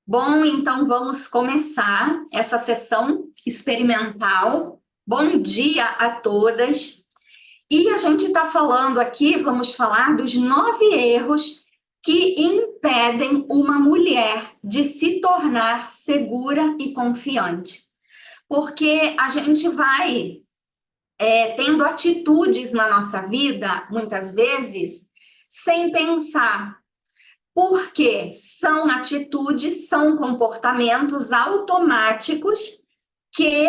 Bom, então vamos começar essa sessão experimental. Bom dia a todas. E a gente está falando aqui, vamos falar dos 9 erros que impedem uma mulher de se tornar segura e confiante. Porque a gente vai tendo atitudes na nossa vida, muitas vezes, sem pensar. Porque são atitudes, são comportamentos automáticos que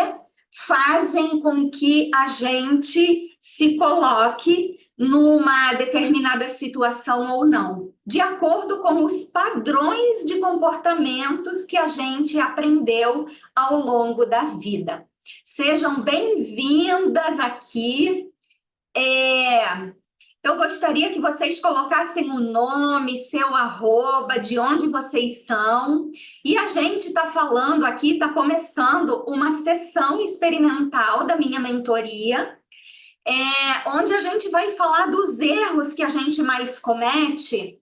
fazem com que a gente se coloque numa determinada situação ou não, de acordo com os padrões de comportamentos que a gente aprendeu ao longo da vida. Sejam bem-vindas aqui. Eu gostaria que vocês colocassem o nome, seu arroba, de onde vocês são. E a gente está falando aqui, está começando uma sessão experimental da minha mentoria, onde a gente vai falar dos erros que a gente mais comete,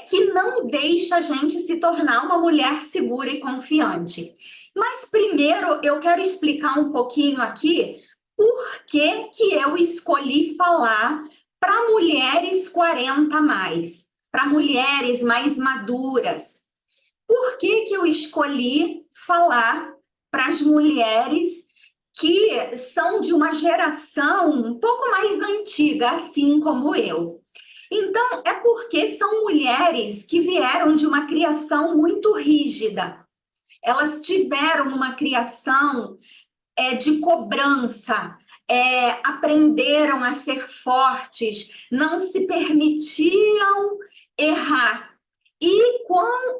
que não deixa a gente se tornar uma mulher segura e confiante. Mas primeiro eu quero explicar um pouquinho aqui por que eu escolhi falar para mulheres 40 a mais, para mulheres mais maduras. Por que eu escolhi falar para as mulheres que são de uma geração um pouco mais antiga, assim como eu? Então, é porque são mulheres que vieram de uma criação muito rígida. Elas tiveram uma criação de cobrança, aprenderam a ser fortes, não se permitiam errar. E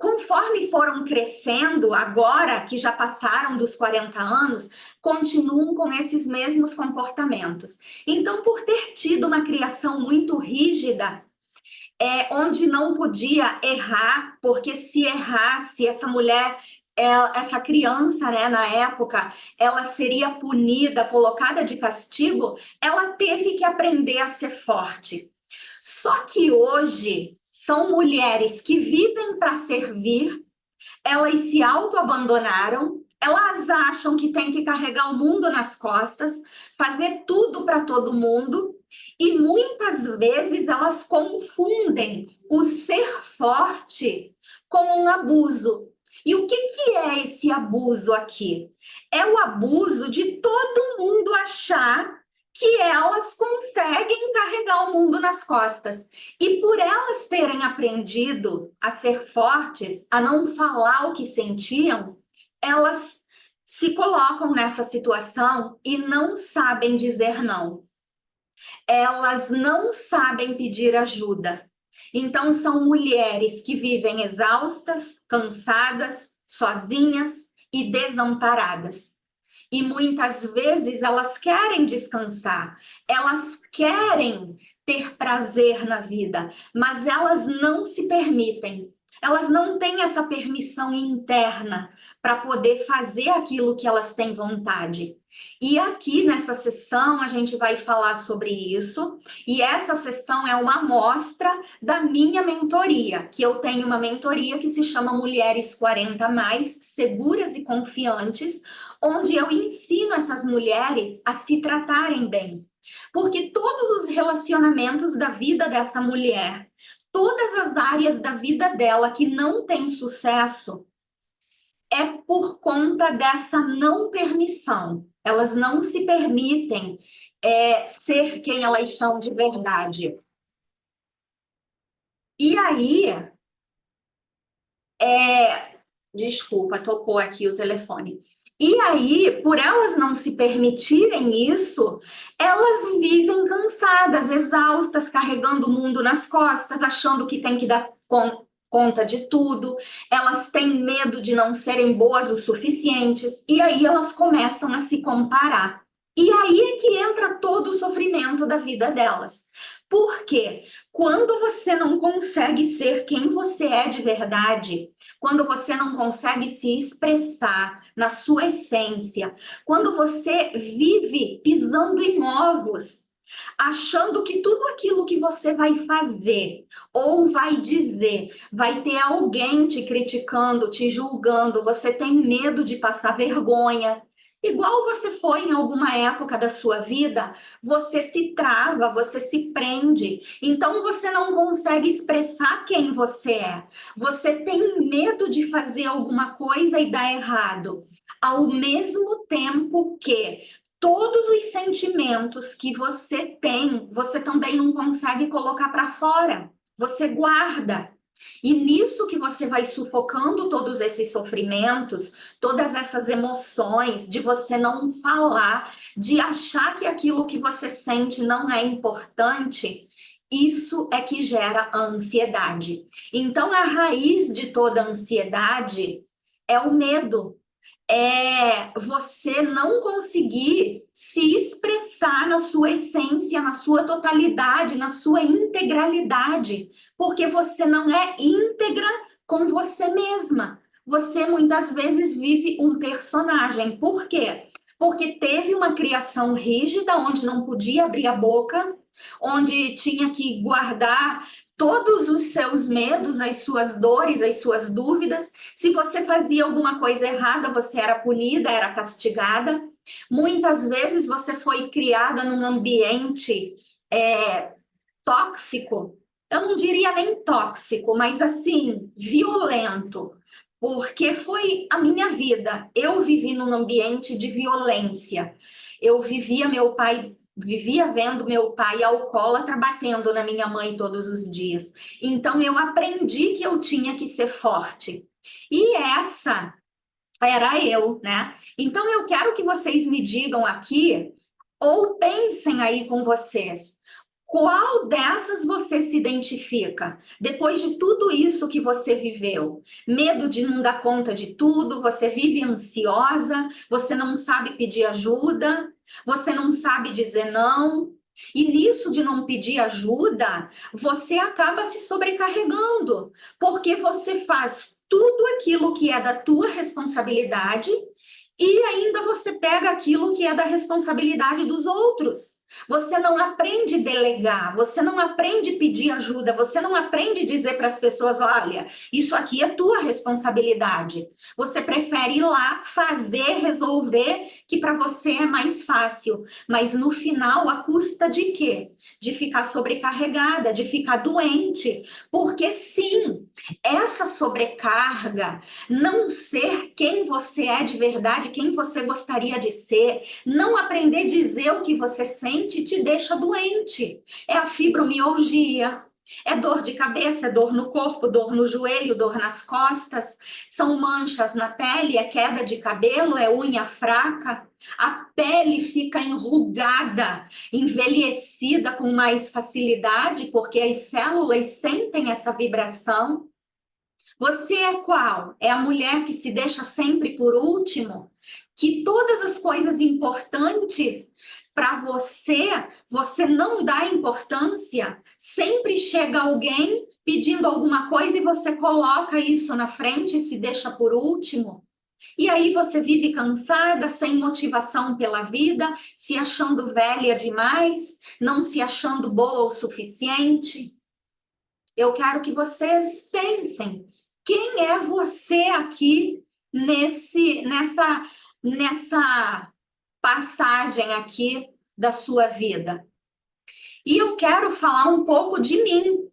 conforme foram crescendo, agora que já passaram dos 40 anos, continuam com esses mesmos comportamentos. Então, por ter tido uma criação muito rígida, onde não podia errar, porque se errasse, essa mulher, essa criança, né, na época, ela seria punida, colocada de castigo, ela teve que aprender a ser forte. Só que hoje são mulheres que vivem para servir, elas se autoabandonaram, elas acham que tem que carregar o mundo nas costas, fazer tudo para todo mundo, e muitas vezes elas confundem o ser forte com um abuso. E o que é esse abuso aqui? É o abuso de todo mundo achar que elas conseguem carregar o mundo nas costas. E por elas terem aprendido a ser fortes, a não falar o que sentiam, elas se colocam nessa situação e não sabem dizer não. Elas não sabem pedir ajuda. Então, são mulheres que vivem exaustas, cansadas, sozinhas e desamparadas. E muitas vezes elas querem descansar, elas querem ter prazer na vida, mas elas não se permitem. Elas não têm essa permissão interna para poder fazer aquilo que elas têm vontade. E aqui nessa sessão a gente vai falar sobre isso, e essa sessão é uma amostra da minha mentoria, que eu tenho uma mentoria que se chama Mulheres 40 a Mais, Seguras e Confiantes, onde eu ensino essas mulheres a se tratarem bem. Porque todos os relacionamentos da vida dessa mulher, todas as áreas da vida dela que não tem sucesso, é por conta dessa não permissão. Elas não se permitem ser quem elas são de verdade. E aí, desculpa, tocou aqui o telefone. E aí, por elas não se permitirem isso, elas vivem cansadas, exaustas, carregando o mundo nas costas, achando que tem que dar conta de tudo, elas têm medo de não serem boas o suficientes, e aí elas começam a se comparar. E aí é que entra todo o sofrimento da vida delas. Por quê? Quando você não consegue ser quem você é de verdade, quando você não consegue se expressar na sua essência, quando você vive pisando em ovos, achando que tudo aquilo que você vai fazer ou vai dizer, vai ter alguém te criticando, te julgando, você tem medo de passar vergonha. Igual você foi em alguma época da sua vida, você se trava, você se prende, então você não consegue expressar quem você é. Você tem medo de fazer alguma coisa e dar errado, ao mesmo tempo que todos os sentimentos que você tem, você também não consegue colocar para fora. Você guarda. E nisso que você vai sufocando todos esses sofrimentos, todas essas emoções, de você não falar, de achar que aquilo que você sente não é importante, isso é que gera a ansiedade. Então, a raiz de toda ansiedade é o medo, é você não conseguir se expressar na sua essência, na sua totalidade, na sua integralidade, porque você não é íntegra com você mesma. Você muitas vezes vive um personagem. Por quê? Porque teve uma criação rígida, onde não podia abrir a boca, onde tinha que guardar todos os seus medos, as suas dores, as suas dúvidas. Se você fazia alguma coisa errada, você era punida, era castigada. Muitas vezes você foi criada num ambiente tóxico. Eu não diria nem tóxico, mas assim, violento. Porque foi a minha vida. Eu vivi num ambiente de violência. Eu vivia vendo meu pai alcoólatra batendo na minha mãe todos os dias. Então eu aprendi que eu tinha que ser forte. E essa era eu, né? Então eu quero que vocês me digam aqui, ou pensem aí com vocês, qual dessas você se identifica? Depois de tudo isso que você viveu, medo de não dar conta de tudo, você vive ansiosa, você não sabe pedir ajuda, você não sabe dizer não. E nisso de não pedir ajuda, você acaba se sobrecarregando, porque você faz tudo aquilo que é da tua responsabilidade e ainda você pega aquilo que é da responsabilidade dos outros. Você não aprende a delegar, você não aprende a pedir ajuda, você não aprende a dizer para as pessoas: olha, isso aqui é tua responsabilidade. Você prefere ir lá, fazer, resolver, que para você é mais fácil. Mas no final, a custa de quê? De ficar sobrecarregada, de ficar doente. Porque sim, essa sobrecarga, não ser quem você é de verdade, quem você gostaria de ser, não aprender a dizer o que você sente, te deixa doente. É a fibromialgia, é dor de cabeça, é dor no corpo, dor no joelho, dor nas costas, são manchas na pele, é queda de cabelo, é unha fraca, a pele fica enrugada, envelhecida com mais facilidade, porque as células sentem essa vibração. Você é qual? É a mulher que se deixa sempre por último? Que todas as coisas importantes para você, você não dá importância? Sempre chega alguém pedindo alguma coisa e você coloca isso na frente e se deixa por último? E aí você vive cansada, sem motivação pela vida, se achando velha demais, não se achando boa o suficiente? Eu quero que vocês pensem, quem é você aqui nessa passagem aqui da sua vida? E eu quero falar um pouco de mim,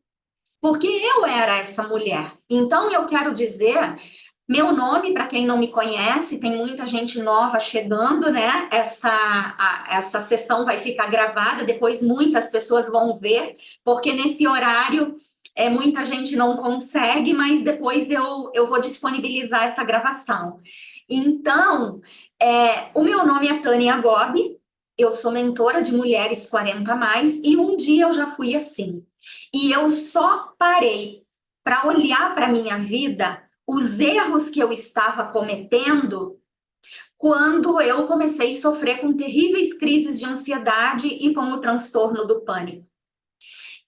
porque eu era essa mulher. Então eu quero dizer meu nome, para quem não me conhece, tem muita gente nova chegando, né? Essa sessão vai ficar gravada, depois muitas pessoas vão ver, porque nesse horário muita gente não consegue, mas depois eu vou disponibilizar essa gravação. Então, o meu nome é Tânia Gobi, eu sou mentora de mulheres 40 a mais, e um dia eu já fui assim. E eu só parei para olhar para a minha vida, os erros que eu estava cometendo, quando eu comecei a sofrer com terríveis crises de ansiedade e com o transtorno do pânico.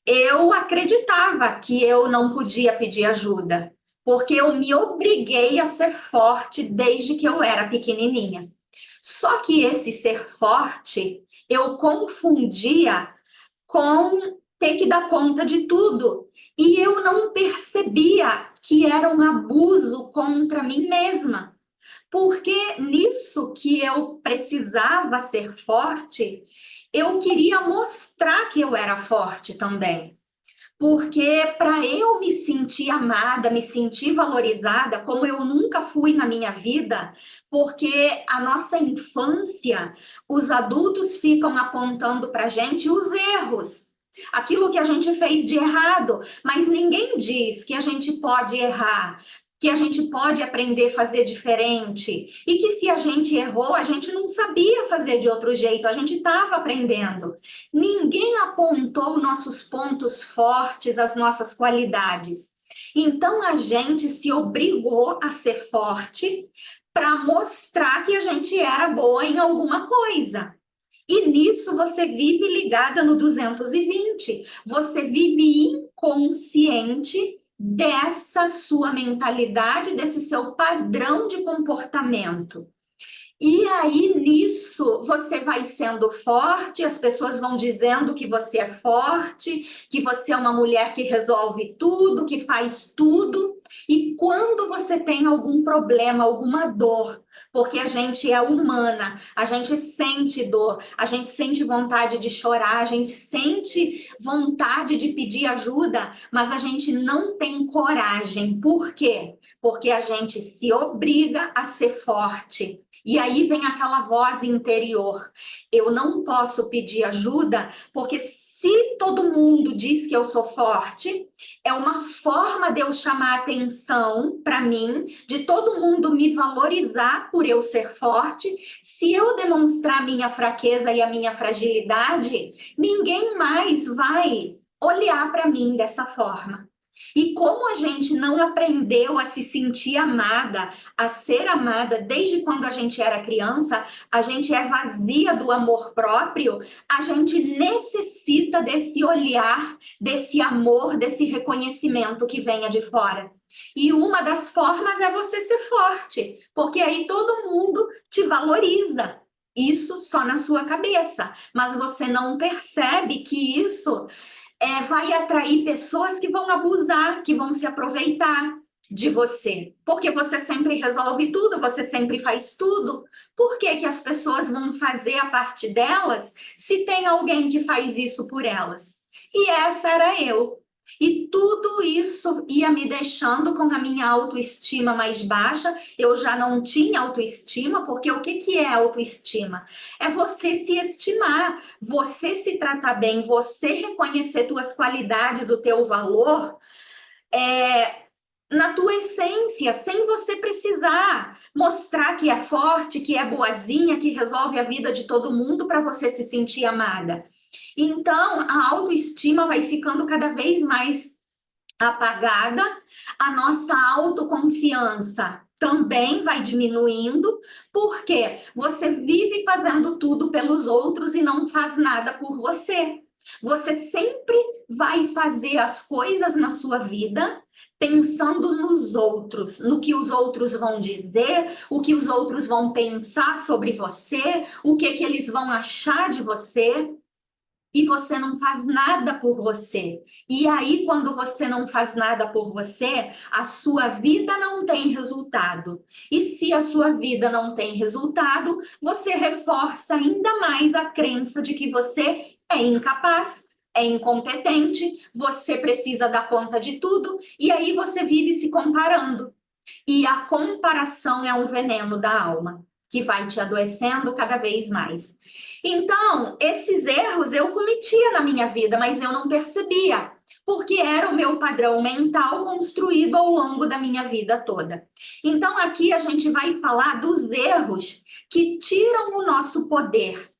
Eu acreditava que eu não podia pedir ajuda, porque eu me obriguei a ser forte desde que eu era pequenininha. Só que esse ser forte, eu confundia com ter que dar conta de tudo. E eu não percebia que era um abuso contra mim mesma. Porque nisso que eu precisava ser forte, eu queria mostrar que eu era forte também. Porque para eu me sentir amada, me sentir valorizada, como eu nunca fui na minha vida, porque a nossa infância, os adultos ficam apontando para a gente os erros, aquilo que a gente fez de errado, mas ninguém diz que a gente pode errar, que a gente pode aprender a fazer diferente, e que se a gente errou, a gente não sabia fazer de outro jeito, a gente estava aprendendo. Ninguém apontou nossos pontos fortes, as nossas qualidades. Então a gente se obrigou a ser forte para mostrar que a gente era boa em alguma coisa. E nisso você vive ligada no 220. Você vive inconsciente dessa sua mentalidade, desse seu padrão de comportamento. E aí, nisso, você vai sendo forte, as pessoas vão dizendo que você é forte, que você é uma mulher que resolve tudo, que faz tudo. E quando você tem algum problema, alguma dor, porque a gente é humana, a gente sente dor, a gente sente vontade de chorar, a gente sente vontade de pedir ajuda, mas a gente não tem coragem. Por quê? Porque a gente se obriga a ser forte. E aí vem aquela voz interior. Eu não posso pedir ajuda, porque se todo mundo diz que eu sou forte, é uma forma de eu chamar atenção para mim, de todo mundo me valorizar por eu ser forte. Se eu demonstrar minha fraqueza e a minha fragilidade, ninguém mais vai olhar para mim dessa forma. E como a gente não aprendeu a se sentir amada, a ser amada desde quando a gente era criança, a gente é vazia do amor próprio, a gente necessita desse olhar, desse amor, desse reconhecimento que venha de fora. E uma das formas é você ser forte, porque aí todo mundo te valoriza. Isso só na sua cabeça, mas você não percebe que isso vai atrair pessoas que vão abusar, que vão se aproveitar de você, porque você sempre resolve tudo, você sempre faz tudo. Por que que as pessoas vão fazer a parte delas se tem alguém que faz isso por elas? E essa era eu. E tudo isso ia me deixando com a minha autoestima mais baixa. Eu já não tinha autoestima, porque o que que é autoestima? É você se estimar, você se tratar bem, você reconhecer tuas qualidades, o teu valor, na tua essência, sem você precisar mostrar que é forte, que é boazinha, que resolve a vida de todo mundo para você se sentir amada. Então, a autoestima vai ficando cada vez mais apagada, a nossa autoconfiança também vai diminuindo, porque você vive fazendo tudo pelos outros e não faz nada por você. Você sempre vai fazer as coisas na sua vida pensando nos outros, no que os outros vão dizer, o que os outros vão pensar sobre você, o que que eles vão achar de você. E você não faz nada por você. E aí, quando você não faz nada por você, a sua vida não tem resultado. E se a sua vida não tem resultado, você reforça ainda mais a crença de que você é incapaz, é incompetente, você precisa dar conta de tudo, e aí você vive se comparando. E a comparação é um veneno da alma, que vai te adoecendo cada vez mais. Então, esses erros eu cometia na minha vida, mas eu não percebia, porque era o meu padrão mental construído ao longo da minha vida toda. Então, aqui a gente vai falar dos erros que tiram o nosso poder,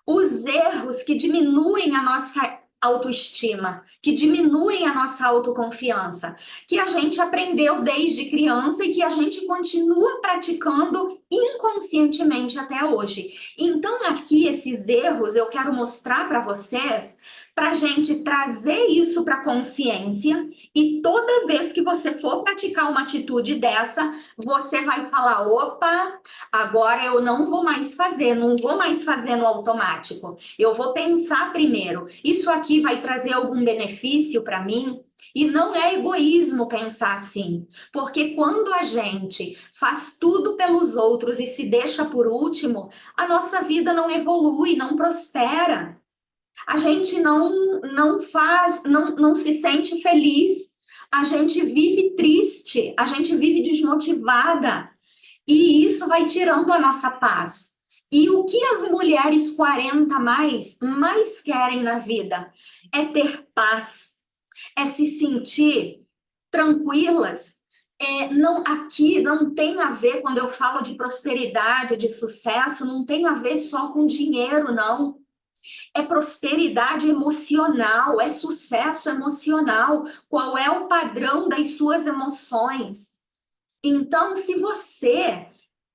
os erros que diminuem a nossa autoestima, que diminuem a nossa autoconfiança, que a gente aprendeu desde criança e que a gente continua praticando inconscientemente até hoje. Então, aqui, esses erros eu quero mostrar para vocês, para a gente trazer isso para a consciência, e toda vez que você for praticar uma atitude dessa, você vai falar: opa, agora eu não vou mais fazer, não vou mais fazer no automático. Eu vou pensar primeiro, isso aqui vai trazer algum benefício para mim? E não é egoísmo pensar assim, porque quando a gente faz tudo pelos outros e se deixa por último, a nossa vida não evolui, não prospera. A gente não faz, não se sente feliz, a gente vive triste, a gente vive desmotivada, e isso vai tirando a nossa paz. E o que as mulheres 40 mais querem na vida é ter paz, é se sentir tranquilas. Não, aqui não tem a ver, quando eu falo de prosperidade, de sucesso, não tem a ver só com dinheiro, não. É prosperidade emocional, é sucesso emocional. Qual é o padrão das suas emoções? Então, se você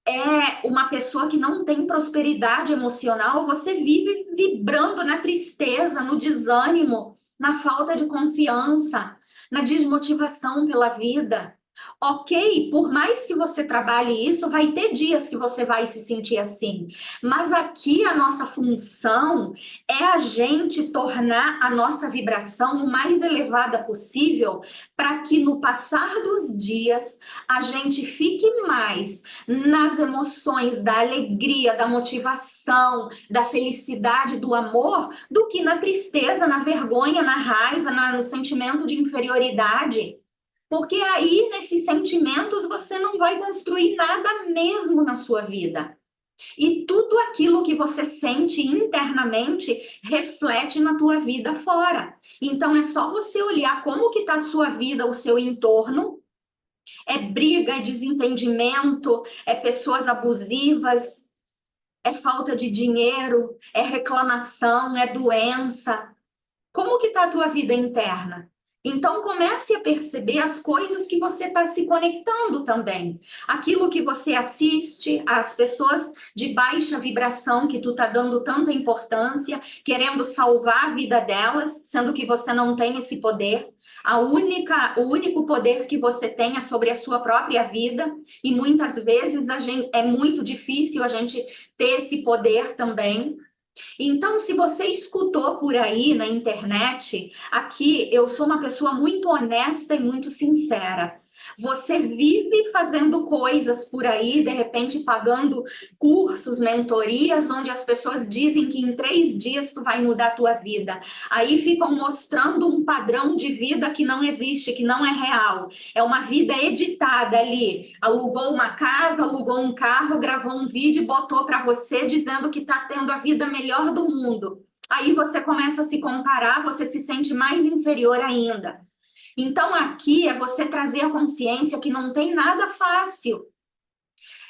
é uma pessoa que não tem prosperidade emocional, você vive vibrando na tristeza, no desânimo, na falta de confiança, na desmotivação pela vida. Ok, por mais que você trabalhe isso, vai ter dias que você vai se sentir assim. Mas aqui a nossa função é a gente tornar a nossa vibração o mais elevada possível, para que no passar dos dias a gente fique mais nas emoções da alegria, da motivação, da felicidade, do amor, do que na tristeza, na vergonha, na raiva, no sentimento de inferioridade. Porque aí, nesses sentimentos, você não vai construir nada mesmo na sua vida. E tudo aquilo que você sente internamente reflete na tua vida fora. Então, é só você olhar como que está a sua vida, o seu entorno. É briga, é desentendimento, é pessoas abusivas, é falta de dinheiro, é reclamação, é doença. Como que está a tua vida interna? Então comece a perceber as coisas que você está se conectando também. Aquilo que você assiste, as pessoas de baixa vibração que tu está dando tanta importância, querendo salvar a vida delas, sendo que você não tem esse poder. O único poder que você tem é sobre a sua própria vida, e muitas vezes é muito difícil a gente ter esse poder também. Então, se você escutou por aí na internet, aqui eu sou uma pessoa muito honesta e muito sincera. Você vive fazendo coisas por aí, de repente pagando cursos, mentorias, onde as pessoas dizem que em 3 dias tu vai mudar a tua vida. Aí ficam mostrando um padrão de vida que não existe, que não é real. É uma vida editada ali. Alugou uma casa, alugou um carro, gravou um vídeo e botou para você dizendo que está tendo a vida melhor do mundo. Aí você começa a se comparar, você se sente mais inferior ainda. Então, aqui é você trazer a consciência que não tem nada fácil.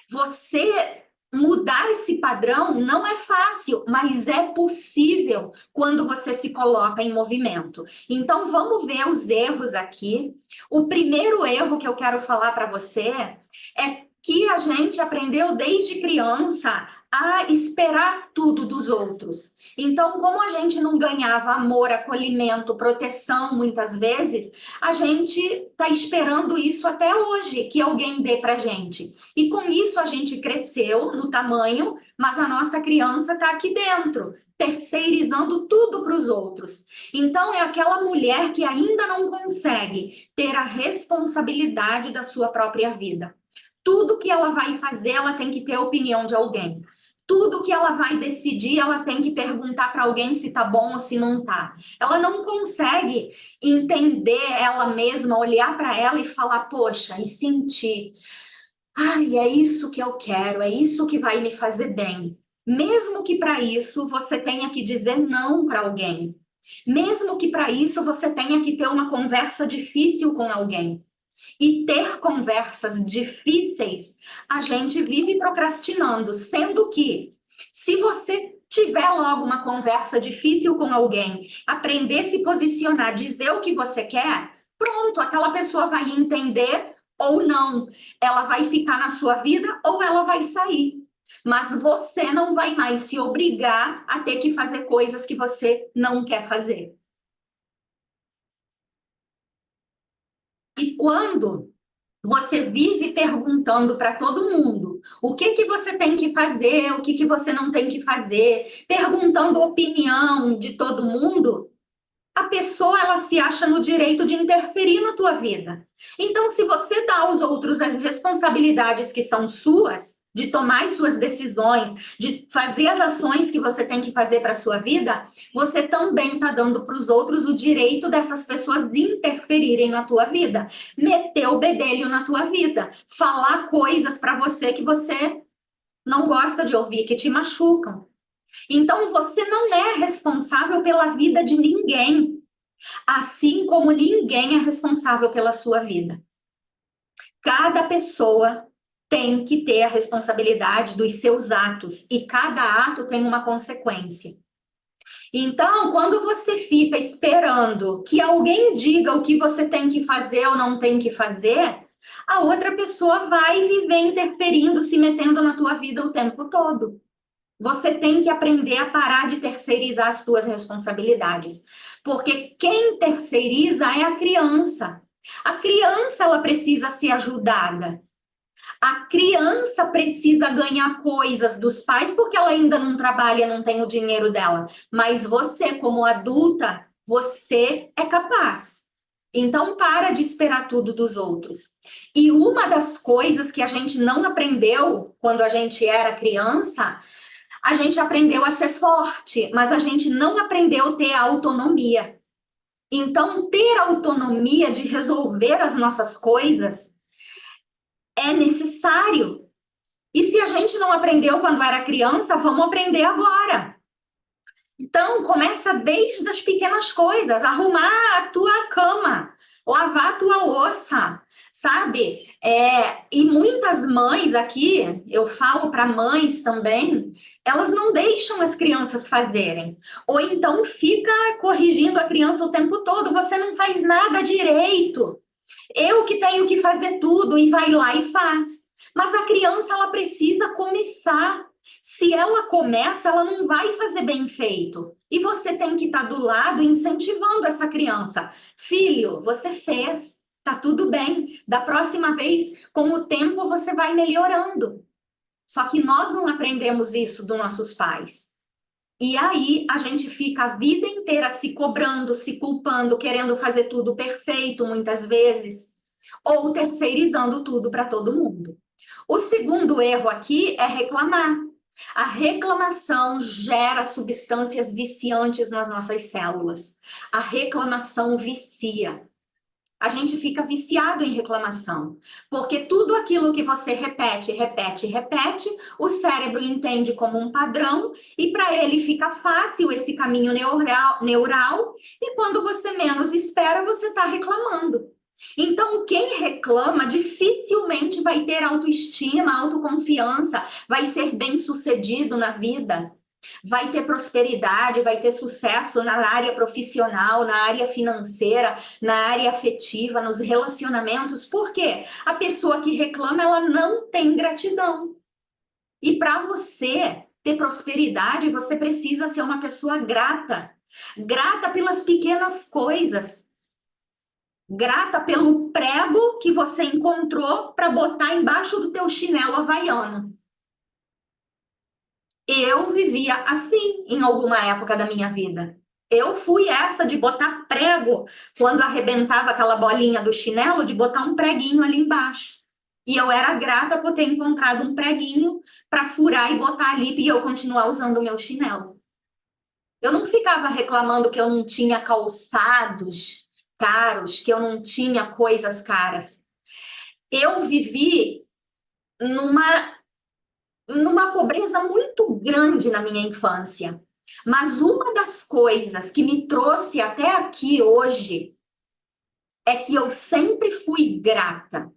Você mudar esse padrão não é fácil, mas é possível quando você se coloca em movimento. Então, vamos ver os erros aqui. O primeiro erro que eu quero falar para você é que a gente aprendeu desde criança a esperar tudo dos outros. Então, como a gente não ganhava amor, acolhimento, proteção muitas vezes, a gente está esperando isso até hoje, que alguém dê para gente. E com isso a gente cresceu no tamanho, mas a nossa criança está aqui dentro, terceirizando tudo para os outros. Então, é aquela mulher que ainda não consegue ter a responsabilidade da sua própria vida. Tudo que ela vai fazer, ela tem que ter a opinião de alguém. Tudo que ela vai decidir, ela tem que perguntar para alguém se tá bom ou se não tá. Ela não consegue entender ela mesma, olhar para ela e falar, poxa, e sentir. Ai, é isso que eu quero, é isso que vai me fazer bem. Mesmo que para isso você tenha que dizer não para alguém. Mesmo que para isso você tenha que ter uma conversa difícil com alguém. E ter conversas difíceis, a gente vive procrastinando, sendo que se você tiver logo uma conversa difícil com alguém, aprender a se posicionar, dizer o que você quer, pronto, aquela pessoa vai entender ou não. Ela vai ficar na sua vida ou ela vai sair. Mas você não vai mais se obrigar a ter que fazer coisas que você não quer fazer. E quando você vive perguntando para todo mundo o que que você tem que fazer, o que que você não tem que fazer, perguntando a opinião de todo mundo, a pessoa ela se acha no direito de interferir na tua vida. Então, se você dá aos outros as responsabilidades que são suas, de tomar as suas decisões, de fazer as ações que você tem que fazer para a sua vida, você também está dando para os outros o direito dessas pessoas de interferirem na tua vida, meter o bedelho na tua vida, falar coisas para você que você não gosta de ouvir, que te machucam. Então, você não é responsável pela vida de ninguém, assim como ninguém é responsável pela sua vida. Cada pessoa tem que ter a responsabilidade dos seus atos, e cada ato tem uma consequência. Então, quando você fica esperando que alguém diga o que você tem que fazer ou não tem que fazer, a outra pessoa vai viver interferindo, se metendo na tua vida o tempo todo. Você tem que aprender a parar de terceirizar as suas responsabilidades, porque quem terceiriza é a criança. A criança, ela precisa ser ajudada. A criança precisa ganhar coisas dos pais porque ela ainda não trabalha, não tem o dinheiro dela. Mas você, como adulta, você é capaz. Então, para de esperar tudo dos outros. E uma das coisas que a gente não aprendeu quando a gente era criança, a gente aprendeu a ser forte, mas a gente não aprendeu a ter autonomia. Então, ter autonomia de resolver as nossas coisas é necessário. E se a gente não aprendeu quando era criança, vamos aprender agora. Então, começa desde as pequenas coisas, arrumar a tua cama, lavar a tua louça, sabe? E muitas mães aqui, eu falo para mães também, elas não deixam as crianças fazerem. Ou então fica corrigindo a criança o tempo todo, você não faz nada direito. Eu que tenho que fazer tudo, e vai lá e faz. Mas a criança, ela precisa começar. Se ela começa, ela não vai fazer bem feito. E você tem que estar do lado incentivando essa criança. Filho, você fez, tá tudo bem. Da próxima vez, com o tempo, você vai melhorando. Só que nós não aprendemos isso dos nossos pais. E aí a gente fica a vida inteira se cobrando, se culpando, querendo fazer tudo perfeito muitas vezes, ou terceirizando tudo para todo mundo. O segundo erro aqui é reclamar. A reclamação gera substâncias viciantes nas nossas células. A reclamação vicia. A gente fica viciado em reclamação, porque tudo aquilo que você repete, repete, repete, o cérebro entende como um padrão e para ele fica fácil esse caminho neural, e quando você menos espera, você está reclamando. Então, quem reclama dificilmente vai ter autoestima, autoconfiança, vai ser bem-sucedido na vida, vai ter prosperidade, vai ter sucesso na área profissional, na área financeira, na área afetiva, nos relacionamentos. Por quê? A pessoa que reclama, ela não tem gratidão. E para você ter prosperidade, você precisa ser uma pessoa grata. Grata pelas pequenas coisas. Grata pelo prego que você encontrou para botar embaixo do teu chinelo havaiano. Eu vivia assim em alguma época da minha vida. Eu fui essa de botar prego, quando arrebentava aquela bolinha do chinelo, de botar um preguinho ali embaixo. E eu era grata por ter encontrado um preguinho para furar e botar ali e eu continuar usando o meu chinelo. Eu não ficava reclamando que eu não tinha calçados caros, que eu não tinha coisas caras. Eu vivi numa pobreza muito grande na minha infância. Mas uma das coisas que me trouxe até aqui hoje é que eu sempre fui grata.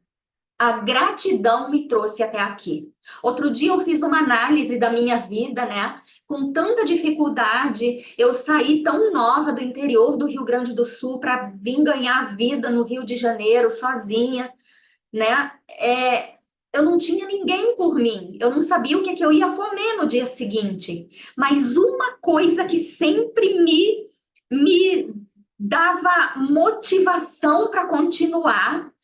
A gratidão me trouxe até aqui. Outro dia eu fiz uma análise da minha vida, né? Com tanta dificuldade, eu saí tão nova do interior do Rio Grande do Sul para vir ganhar vida no Rio de Janeiro sozinha, né? Eu não tinha ninguém por mim, eu não sabia o que, que eu ia comer no dia seguinte. Mas uma coisa que sempre me dava motivação para continuar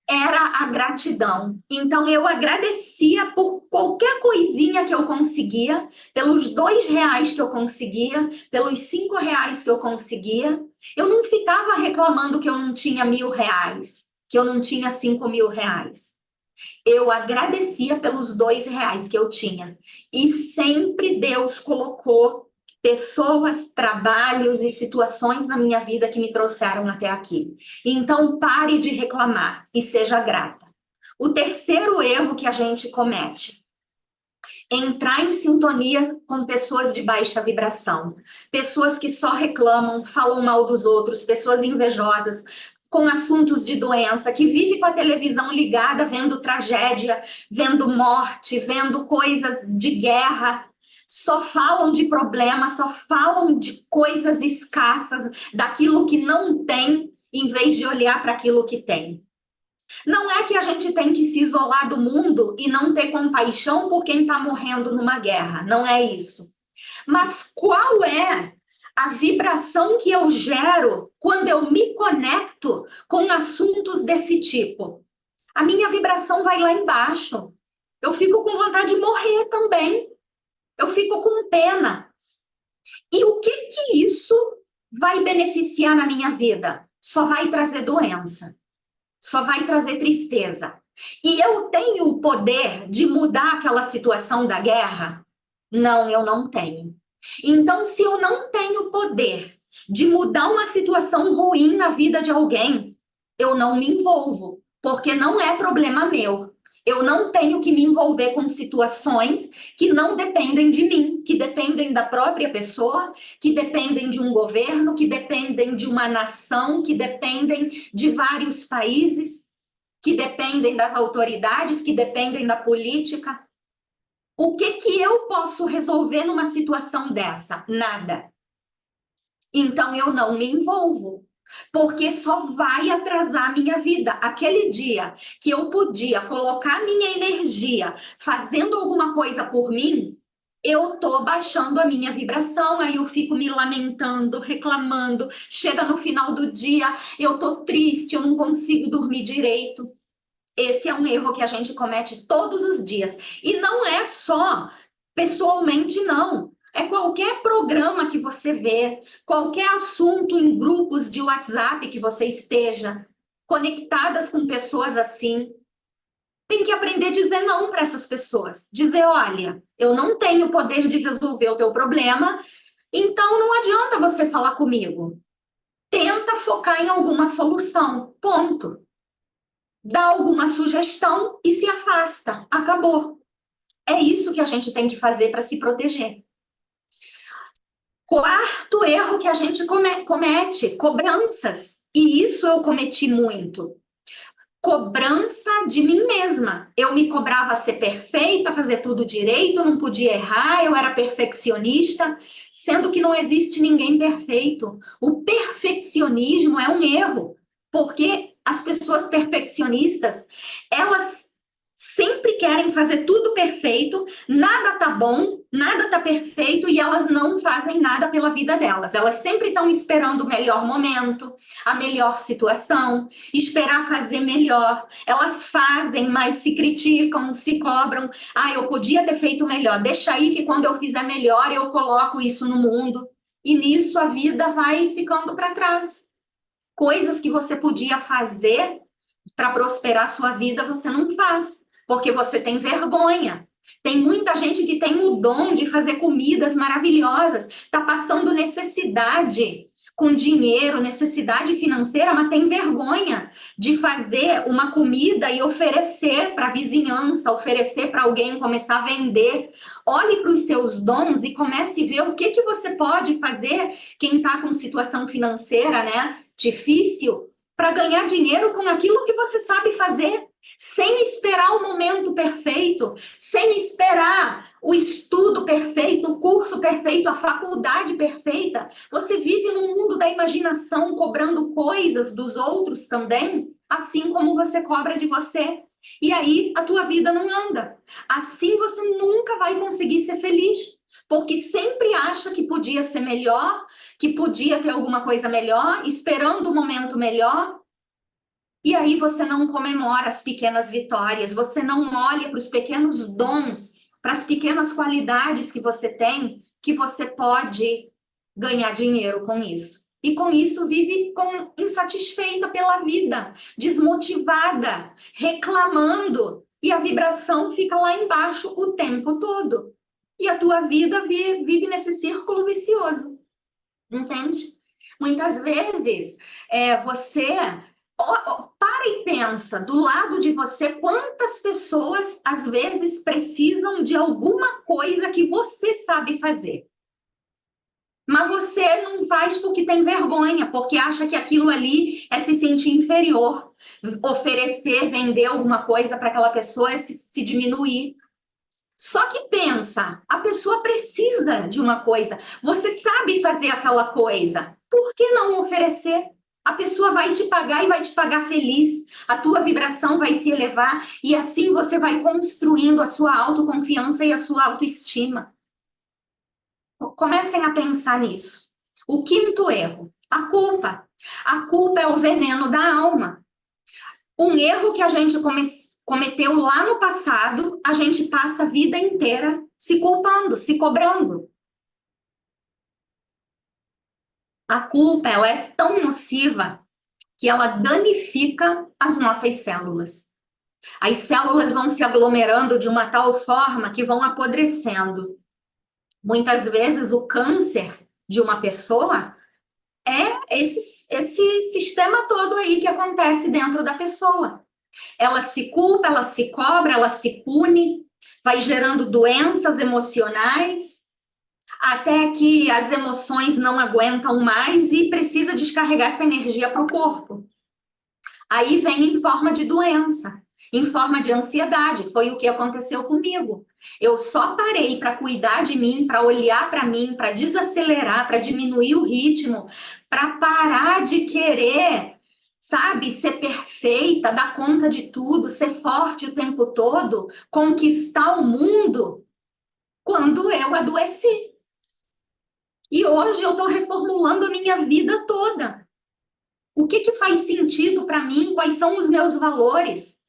era a gratidão. Então, eu agradecia por qualquer coisinha que eu conseguia, pelos R$ 2 que eu conseguia, pelos R$ 5 que eu conseguia. Eu não ficava reclamando que eu não tinha R$ 1.000, que eu não tinha R$ 5.000. Eu agradecia pelos R$ 2 que eu tinha. E sempre Deus colocou pessoas, trabalhos e situações na minha vida que me trouxeram até aqui. Então, pare de reclamar e seja grata. O terceiro erro que a gente comete é entrar em sintonia com pessoas de baixa vibração, pessoas que só reclamam, falam mal dos outros, pessoas invejosas, com assuntos de doença, que vive com a televisão ligada, vendo tragédia, vendo morte, vendo coisas de guerra, só falam de problemas, só falam de coisas escassas, daquilo que não tem, em vez de olhar para aquilo que tem. Não é que a gente tem que se isolar do mundo e não ter compaixão por quem está morrendo numa guerra, não é isso. Mas qual é a vibração que eu gero quando eu me conecto com assuntos desse tipo? A minha vibração vai lá embaixo. Eu fico com vontade de morrer também. Eu fico com pena. E o que isso vai beneficiar na minha vida? Só vai trazer doença. Só vai trazer tristeza. E eu tenho o poder de mudar aquela situação da guerra? Não, eu não tenho. Então, se eu não tenho poder de mudar uma situação ruim na vida de alguém, eu não me envolvo, porque não é problema meu. Eu não tenho que me envolver com situações que não dependem de mim, que dependem da própria pessoa, que dependem de um governo, que dependem de uma nação, que dependem de vários países, que dependem das autoridades, que dependem da política. O que eu posso resolver numa situação dessa? Nada. Então eu não me envolvo, porque só vai atrasar a minha vida. Aquele dia que eu podia colocar minha energia fazendo alguma coisa por mim, eu tô baixando a minha vibração, aí eu fico me lamentando, reclamando, chega no final do dia, eu tô triste, eu não consigo dormir direito. Esse é um erro que a gente comete todos os dias. E não é só pessoalmente, não. É qualquer programa que você vê, qualquer assunto em grupos de WhatsApp que você esteja conectadas com pessoas assim. Tem que aprender a dizer não para essas pessoas. Dizer, olha, eu não tenho poder de resolver o teu problema, então não adianta você falar comigo. Tenta focar em alguma solução. Ponto. Dá alguma sugestão e se afasta. Acabou. É isso que a gente tem que fazer para se proteger. Quarto erro que a gente comete, cobranças. E isso eu cometi muito. Cobrança de mim mesma. Eu me cobrava ser perfeita, fazer tudo direito, não podia errar, eu era perfeccionista, sendo que não existe ninguém perfeito. O perfeccionismo é um erro, porque as pessoas perfeccionistas, elas sempre querem fazer tudo perfeito, nada tá bom, nada tá perfeito e elas não fazem nada pela vida delas. Elas sempre estão esperando o melhor momento, a melhor situação, esperar fazer melhor. Elas fazem, mas se criticam, se cobram. Ah, eu podia ter feito melhor. Deixa aí que quando eu fizer melhor eu coloco isso no mundo. E nisso a vida vai ficando para trás. Coisas que você podia fazer para prosperar a sua vida, você não faz, porque você tem vergonha. Tem muita gente que tem o dom de fazer comidas maravilhosas, está passando necessidade com dinheiro, necessidade financeira, mas tem vergonha de fazer uma comida e oferecer para a vizinhança, oferecer para alguém, começar a vender. Olhe para os seus dons e comece a ver o que você pode fazer, quem está com situação financeira, né, difícil, para ganhar dinheiro com aquilo que você sabe fazer, sem esperar o momento perfeito, sem esperar o estudo perfeito, o curso perfeito, a faculdade perfeita. Você vive num mundo da imaginação, cobrando coisas dos outros também, assim como você cobra de você. E aí a tua vida não anda. Assim você nunca vai conseguir ser feliz, porque sempre acha que podia ser melhor, que podia ter alguma coisa melhor, esperando o momento melhor. E aí você não comemora as pequenas vitórias, você não olha para os pequenos dons, para as pequenas qualidades que você tem, que você pode ganhar dinheiro com isso. E com isso vive insatisfeita pela vida, desmotivada, reclamando, e a vibração fica lá embaixo o tempo todo. E a tua vida vive nesse círculo vicioso, entende? Muitas vezes você para e pensa do lado de você quantas pessoas às vezes precisam de alguma coisa que você sabe fazer. Mas você não faz porque tem vergonha, porque acha que aquilo ali é se sentir inferior. Oferecer, vender alguma coisa para aquela pessoa é se diminuir. Só que pensa, a pessoa precisa de uma coisa, você sabe fazer aquela coisa, por que não oferecer? A pessoa vai te pagar e vai te pagar feliz, a tua vibração vai se elevar e assim você vai construindo a sua autoconfiança e a sua autoestima. Comecem a pensar nisso. O quinto erro, a culpa. A culpa é o veneno da alma. Um erro que a gente cometeu lá no passado, a gente passa a vida inteira se culpando, se cobrando. A culpa, ela é tão nociva que ela danifica as nossas células. As células vão se aglomerando de uma tal forma que vão apodrecendo. Muitas vezes o câncer de uma pessoa é esse sistema todo aí que acontece dentro da pessoa. Ela se culpa, ela se cobra, ela se pune, vai gerando doenças emocionais, até que as emoções não aguentam mais e precisa descarregar essa energia para o corpo. Aí vem em forma de doença, em forma de ansiedade. Foi o que aconteceu comigo. Eu só parei para cuidar de mim, para olhar para mim, para desacelerar, para diminuir o ritmo, para parar de querer, sabe, ser perfeita, dar conta de tudo, ser forte o tempo todo, conquistar o mundo, quando eu adoeci. E hoje eu estou reformulando a minha vida toda. O que faz sentido para mim? Quais são os meus valores?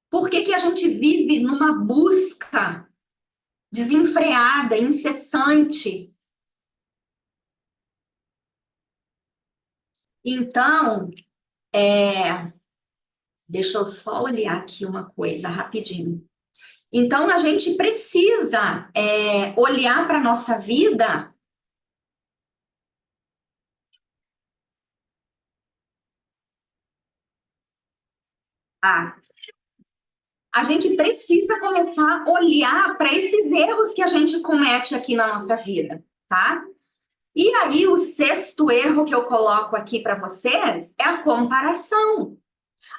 Por que a gente vive numa busca desenfreada, incessante? Então, deixa eu só olhar aqui uma coisa rapidinho. Então, a gente precisa olhar para a nossa vida. Ah, a gente precisa começar a olhar para esses erros que a gente comete aqui na nossa vida, tá? E aí, o sexto erro que eu coloco aqui para vocês é a comparação.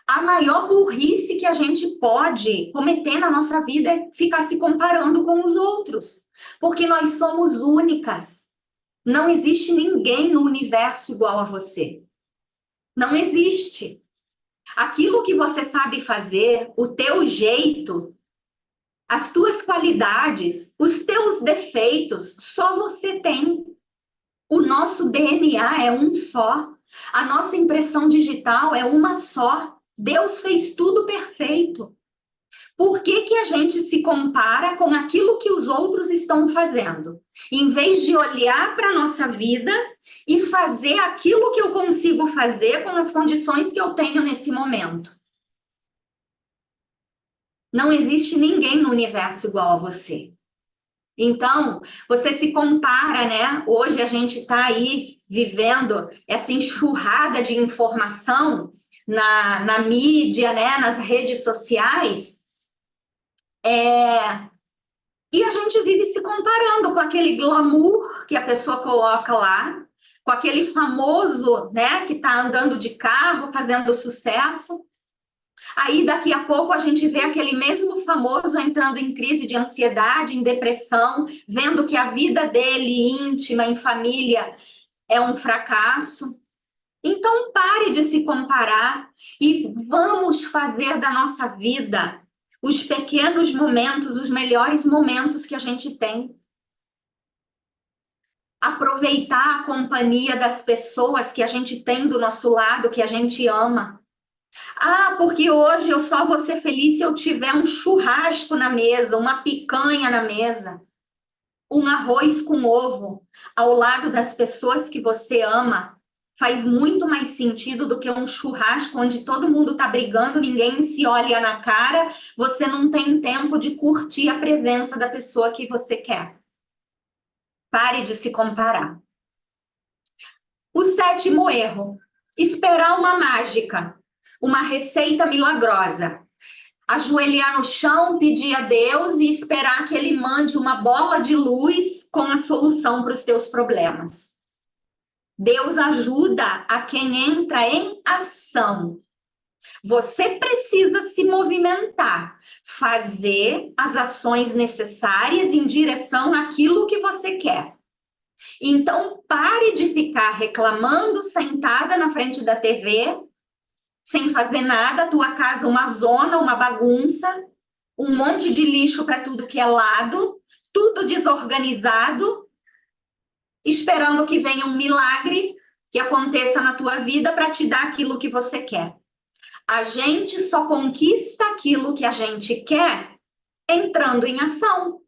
A maior burrice que a gente pode cometer na nossa vida é ficar se comparando com os outros, porque nós somos únicas. Não existe ninguém no universo igual a você. Não existe. Aquilo que você sabe fazer, o teu jeito, as tuas qualidades, os teus defeitos, só você tem. O nosso DNA é um só. A nossa impressão digital é uma só. Deus fez tudo perfeito. Por que a gente se compara com aquilo que os outros estão fazendo? Em vez de olhar para a nossa vida e fazer aquilo que eu consigo fazer com as condições que eu tenho nesse momento. Não existe ninguém no universo igual a você. Então, você se compara, né? Hoje a gente está aí vivendo essa enxurrada de informação na mídia, né? Nas redes sociais. E a gente vive se comparando com aquele glamour que a pessoa coloca lá, com aquele famoso, né? Que está andando de carro, fazendo sucesso. Aí, daqui a pouco, a gente vê aquele mesmo famoso entrando em crise de ansiedade, em depressão, vendo que a vida dele, íntima, em família, é um fracasso. Então, pare de se comparar e vamos fazer da nossa vida os pequenos momentos, os melhores momentos que a gente tem. aproveitar a companhia das pessoas que a gente tem do nosso lado, que a gente ama. Ah, porque hoje eu só vou ser feliz se eu tiver um churrasco na mesa, uma picanha na mesa, um arroz com ovo ao lado das pessoas que você ama. Faz muito mais sentido do que um churrasco onde todo mundo está brigando, ninguém se olha na cara, você não tem tempo de curtir a presença da pessoa que você quer. Pare de se comparar. O sétimo erro: esperar uma mágica, uma receita milagrosa. Ajoelhar no chão, pedir a Deus e esperar que Ele mande uma bola de luz com a solução para os teus problemas. Deus ajuda a quem entra em ação. Você precisa se movimentar, fazer as ações necessárias em direção àquilo que você quer. Então, pare de ficar reclamando sentada na frente da TV, sem fazer nada, tua casa uma zona, uma bagunça, um monte de lixo para tudo que é lado, tudo desorganizado, esperando que venha um milagre que aconteça na tua vida para te dar aquilo que você quer. A gente só conquista aquilo que a gente quer entrando em ação,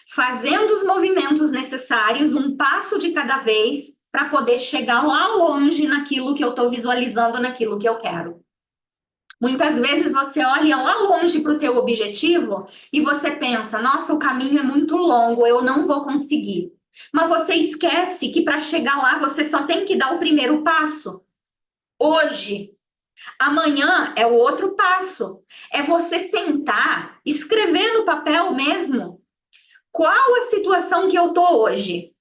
fazendo os movimentos necessários, um passo de cada vez, para poder chegar lá longe naquilo que eu estou visualizando, naquilo que eu quero. Muitas vezes você olha lá longe para o teu objetivo e você pensa, nossa, o caminho é muito longo, eu não vou conseguir. Mas você esquece que para chegar lá você só tem que dar o primeiro passo. Hoje, amanhã é o outro passo. É você sentar, escrever no papel mesmo. Qual a situação que eu estou hoje?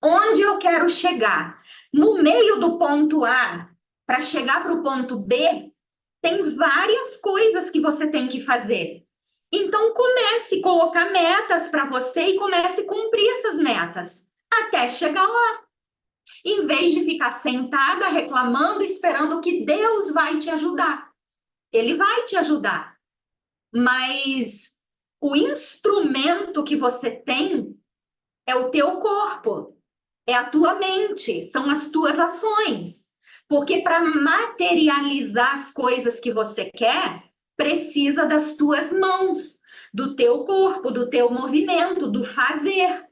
Onde eu quero chegar? No meio do ponto A, para chegar para o ponto B, tem várias coisas que você tem que fazer. Então, comece a colocar metas para você e comece a cumprir essas metas até chegar lá. Em vez de ficar sentada reclamando, esperando que Deus vai te ajudar. Ele vai te ajudar. Mas o instrumento que você tem é o teu corpo, é a tua mente, são as tuas ações. Porque para materializar as coisas que você quer, precisa das tuas mãos, do teu corpo, do teu movimento, do fazer.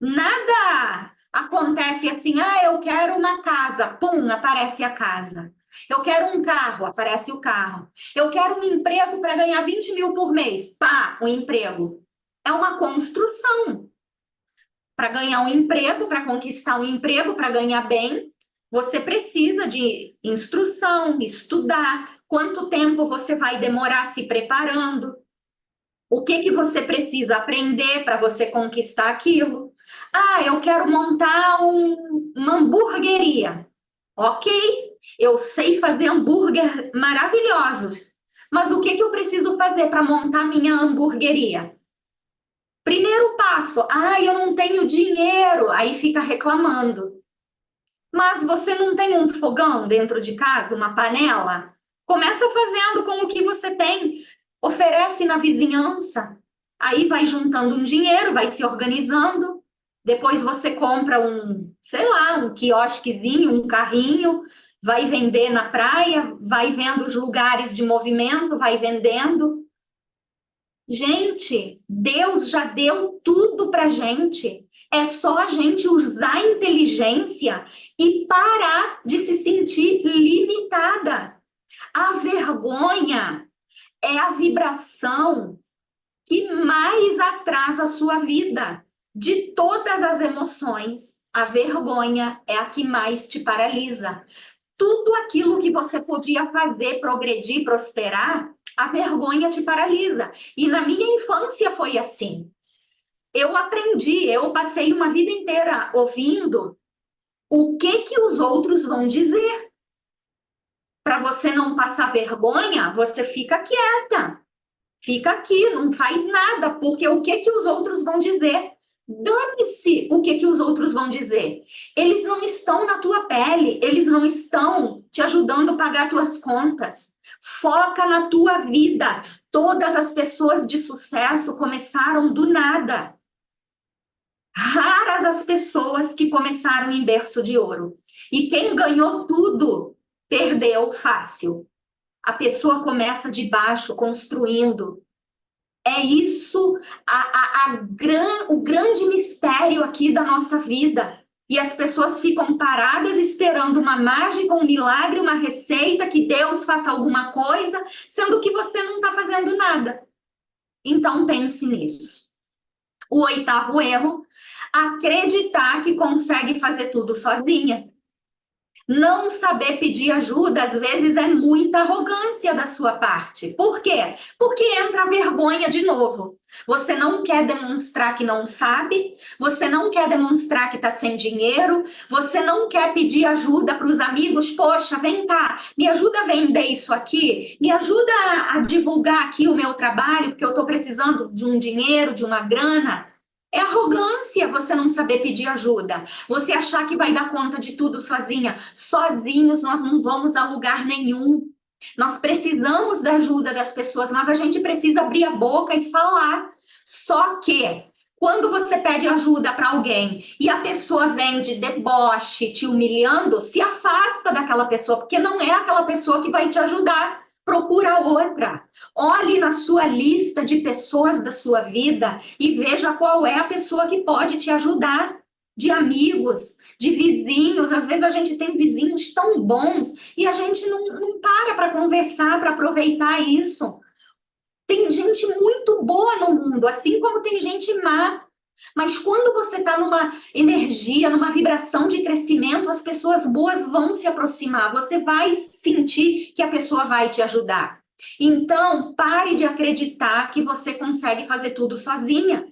Nada acontece assim, ah, eu quero uma casa, pum, aparece a casa. Eu quero um carro, aparece o carro. Eu quero um emprego para ganhar 20 mil por mês, pá, o emprego. É uma construção. Para ganhar um emprego, para conquistar um emprego, para ganhar bem, você precisa de instrução, estudar. Quanto tempo você vai demorar se preparando? O que você precisa aprender para você conquistar aquilo? Ah, eu quero montar uma hamburgueria. Ok, eu sei fazer hambúrguer maravilhosos. Mas o que eu preciso fazer para montar minha hamburgueria? Primeiro passo, ah, eu não tenho dinheiro, aí fica reclamando. Mas você não tem um fogão dentro de casa, uma panela? Começa fazendo com o que você tem, oferece na vizinhança, aí vai juntando um dinheiro, vai se organizando, depois você compra sei lá, um quiosquezinho, um carrinho, vai vender na praia, vai vendo os lugares de movimento, vai vendendo. Gente, Deus já deu tudo para gente. É só a gente usar a inteligência e parar de se sentir limitada. A vergonha é a vibração que mais atrasa a sua vida. De todas as emoções, a vergonha é a que mais te paralisa. Tudo aquilo que você podia fazer, progredir, prosperar, a vergonha te paralisa. E na minha infância foi assim. Eu aprendi, eu passei uma vida inteira ouvindo o que os outros vão dizer. Para você não passar vergonha, você fica quieta. Fica aqui, não faz nada, porque o que os outros vão dizer? Dane-se o que os outros vão dizer. Eles não estão na tua pele, eles não estão te ajudando a pagar tuas contas. Foca na tua vida. Todas as pessoas de sucesso começaram do nada. Raras as pessoas que começaram em berço de ouro. E quem ganhou tudo, perdeu fácil. A pessoa começa de baixo, construindo. É isso o grande mistério aqui da nossa vida. E as pessoas ficam paradas esperando uma mágica, um milagre, uma receita, que Deus faça alguma coisa, sendo que você não está fazendo nada. Então pense nisso. O oitavo erro, acreditar que consegue fazer tudo sozinha. Não saber pedir ajuda, às vezes, é muita arrogância da sua parte. Por quê? Porque entra a vergonha de novo. Você não quer demonstrar que não sabe, você não quer demonstrar que está sem dinheiro, você não quer pedir ajuda para os amigos. Poxa, vem cá, me ajuda a vender isso aqui, me ajuda a divulgar aqui o meu trabalho, porque eu estou precisando de um dinheiro, de uma grana. É arrogância você não saber pedir ajuda. Você achar que vai dar conta de tudo sozinha. Sozinhos nós não vamos a lugar nenhum. Nós precisamos da ajuda das pessoas, mas a gente precisa abrir a boca e falar. Só que quando você pede ajuda para alguém e a pessoa vem de deboche, te humilhando, se afasta daquela pessoa, porque não é aquela pessoa que vai te ajudar. Procura outra. Olhe na sua lista de pessoas da sua vida e veja qual é a pessoa que pode te ajudar. De amigos, de vizinhos. Às vezes a gente tem vizinhos tão bons e a gente não para conversar, para aproveitar isso. Tem gente muito boa no mundo, assim como tem gente má. Mas quando você está numa energia, numa vibração de crescimento, as pessoas boas vão se aproximar. Você vai sentir que a pessoa vai te ajudar. Então, pare de acreditar que você consegue fazer tudo sozinha.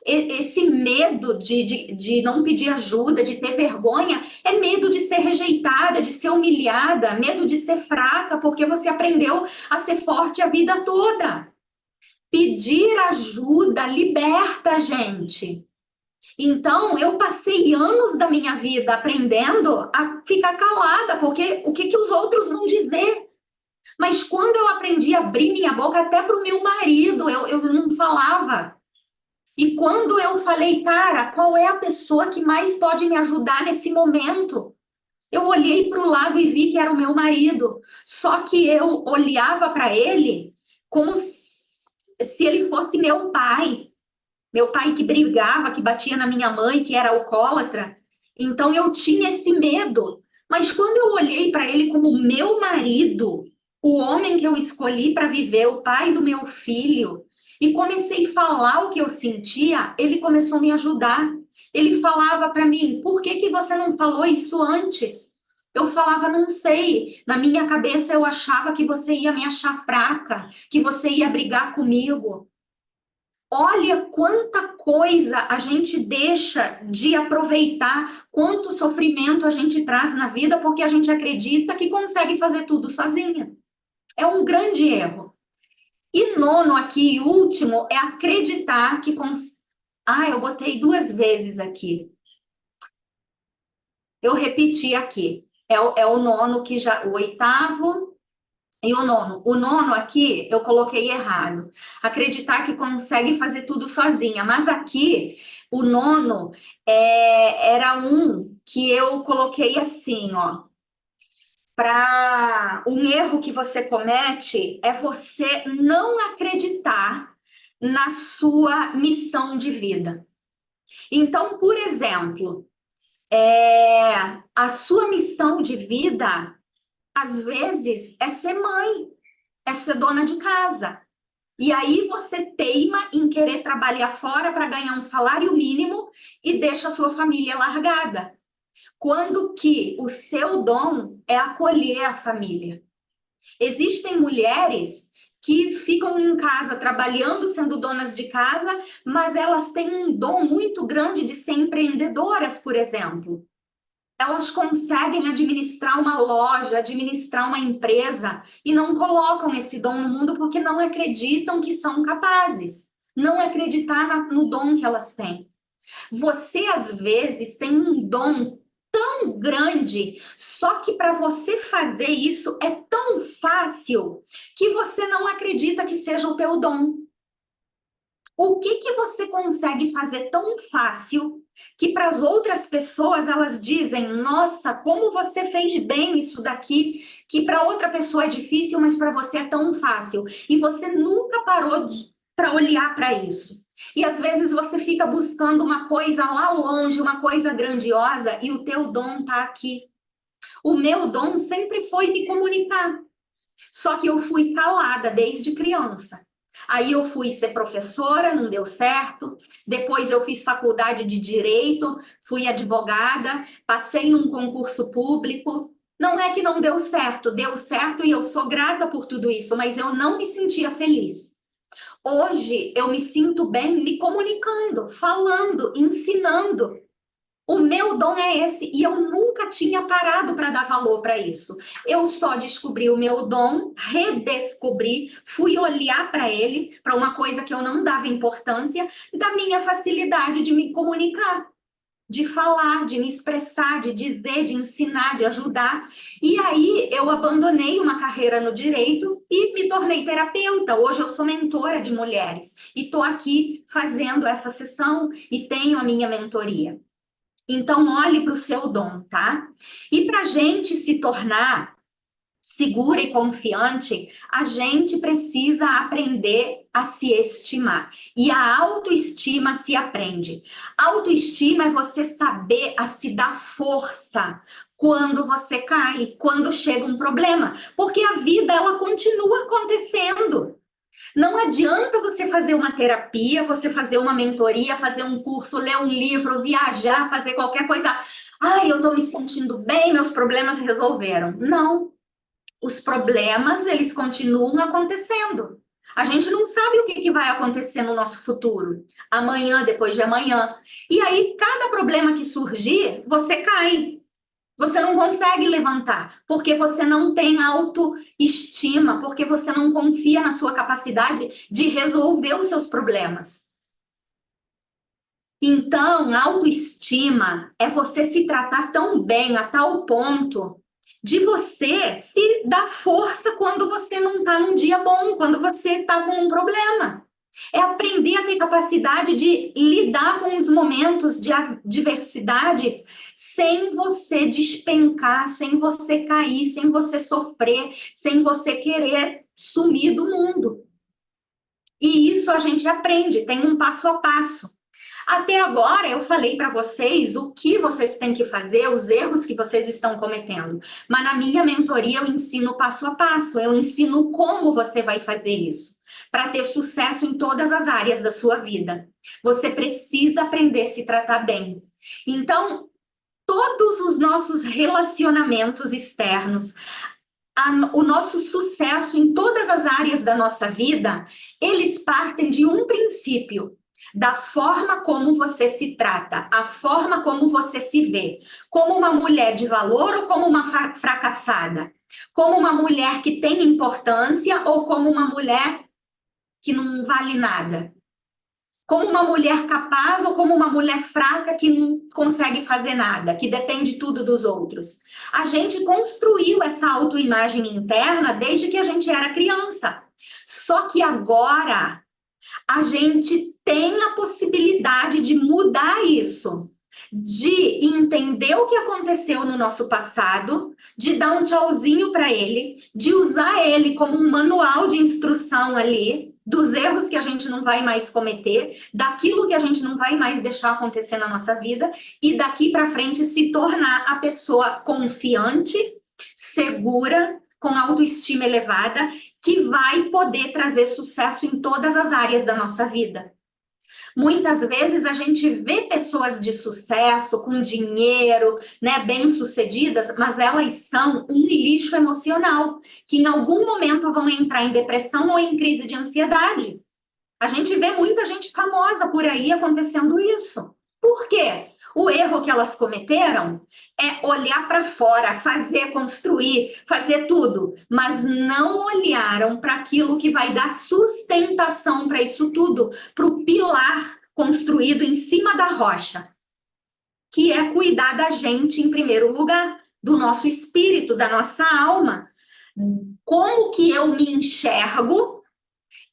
Esse medo de não pedir ajuda, de ter vergonha, é medo de ser rejeitada, de ser humilhada, medo de ser fraca, porque você aprendeu a ser forte a vida toda. Pedir ajuda liberta a gente. Então, eu passei anos da minha vida aprendendo a ficar calada, porque o que os outros vão dizer? Mas quando eu aprendi a abrir minha boca, até para o meu marido, eu não falava. E quando eu falei, cara, qual é a pessoa que mais pode me ajudar nesse momento? Eu olhei para o lado e vi que era o meu marido. Só que eu olhava para ele como se ele fosse meu pai. Meu pai que brigava, que batia na minha mãe, que era alcoólatra. Então eu tinha esse medo. Mas quando eu olhei para ele como meu marido, o homem que eu escolhi para viver, o pai do meu filho, e comecei a falar o que eu sentia, ele começou a me ajudar. Ele falava para mim: por que que você não falou isso antes? Eu falava: não sei. Na minha cabeça eu achava que você ia me achar fraca, que você ia brigar comigo. Olha quanta coisa a gente deixa de aproveitar, quanto sofrimento a gente traz na vida porque a gente acredita que consegue fazer tudo sozinha. É um grande erro. E nono aqui, e último, é acreditar que... eu botei duas vezes aqui. Eu repeti aqui. É o nono que já... O oitavo... E o nono? O nono aqui eu coloquei errado. Acreditar que consegue fazer tudo sozinha. Mas aqui, o nono era um que eu coloquei assim, ó. Para um erro que você comete é você não acreditar na sua missão de vida. Então, por exemplo, a sua missão de vida, às vezes, é ser mãe, é ser dona de casa. E aí você teima em querer trabalhar fora para ganhar um salário mínimo e deixa a sua família largada. Quando que o seu dom é acolher a família. Existem mulheres que ficam em casa trabalhando, sendo donas de casa, mas elas têm um dom muito grande de ser empreendedoras, por exemplo. Elas conseguem administrar uma loja, administrar uma empresa e não colocam esse dom no mundo porque não acreditam que são capazes, não acreditar no dom que elas têm. Você, às vezes, tem um dom tão grande, só que para você fazer isso é tão fácil que você não acredita que seja o teu dom. O que que você consegue fazer tão fácil que para as outras pessoas elas dizem, nossa, como você fez bem isso daqui, que para outra pessoa é difícil, mas para você é tão fácil. E você nunca parou para olhar para isso. E às vezes você fica buscando uma coisa lá longe, uma coisa grandiosa, e o teu dom está aqui. O meu dom sempre foi me comunicar. Só que eu fui calada desde criança. Aí eu fui ser professora, não deu certo. Depois eu fiz faculdade de direito, fui advogada, passei num concurso público. Não é que não deu certo e eu sou grata por tudo isso, mas eu não me sentia feliz. Hoje eu me sinto bem me comunicando, falando, ensinando. O meu dom é esse e eu nunca tinha parado para dar valor para isso. Eu só descobri o meu dom, redescobri, fui olhar para ele, para uma coisa que eu não dava importância, da minha facilidade de me comunicar, de falar, de me expressar, de dizer, de ensinar, de ajudar. E aí eu abandonei uma carreira no direito e me tornei terapeuta. Hoje eu sou mentora de mulheres e estou aqui fazendo essa sessão e tenho a minha mentoria. Então, olhe para o seu dom, tá? E para a gente se tornar segura e confiante, a gente precisa aprender a se estimar. E a autoestima se aprende. Autoestima é você saber a se dar força quando você cai, quando chega um problema. Porque a vida, ela continua acontecendo. Não adianta você fazer uma terapia, você fazer uma mentoria, fazer um curso, ler um livro, viajar, fazer qualquer coisa. Ai, eu estou me sentindo bem, meus problemas resolveram. Não. Os problemas, eles continuam acontecendo. A gente não sabe o que vai acontecer no nosso futuro, amanhã, depois de amanhã. E aí, cada problema que surgir, você cai. Você não consegue levantar, porque você não tem autoestima, porque você não confia na sua capacidade de resolver os seus problemas. Então, autoestima é você se tratar tão bem a tal ponto de você se dar força quando você não está num dia bom, quando você está com um problema. É aprender a ter capacidade de lidar com os momentos de adversidades sem você despencar, sem você cair, sem você sofrer, sem você querer sumir do mundo. E isso a gente aprende, tem um passo a passo. Até agora eu falei para vocês o que vocês têm que fazer, os erros que vocês estão cometendo. Mas na minha mentoria eu ensino passo a passo, eu ensino como você vai fazer isso para ter sucesso em todas as áreas da sua vida. Você precisa aprender a se tratar bem. Então, todos os nossos relacionamentos externos, o nosso sucesso em todas as áreas da nossa vida, eles partem de um princípio, da forma como você se trata, a forma como você se vê, como uma mulher de valor ou como uma fracassada, como uma mulher que tem importância ou como uma mulher que não vale nada, como uma mulher capaz ou como uma mulher fraca que não consegue fazer nada, que depende tudo dos outros. A gente construiu essa autoimagem interna desde que a gente era criança. Só que agora a gente tem a possibilidade de mudar isso, de entender o que aconteceu no nosso passado, de dar um tchauzinho para ele, de usar ele como um manual de instrução ali, dos erros que a gente não vai mais cometer, daquilo que a gente não vai mais deixar acontecer na nossa vida, e daqui para frente se tornar a pessoa confiante, segura, com autoestima elevada, que vai poder trazer sucesso em todas as áreas da nossa vida. Muitas vezes a gente vê pessoas de sucesso, com dinheiro, né, bem-sucedidas, mas elas são um lixo emocional, que em algum momento vão entrar em depressão ou em crise de ansiedade. A gente vê muita gente famosa por aí acontecendo isso. Por quê? O erro que elas cometeram é olhar para fora, fazer, construir, fazer tudo, mas não olharam para aquilo que vai dar sustentação para isso tudo, para o pilar construído em cima da rocha, que é cuidar da gente em primeiro lugar, do nosso espírito, da nossa alma. Como que eu me enxergo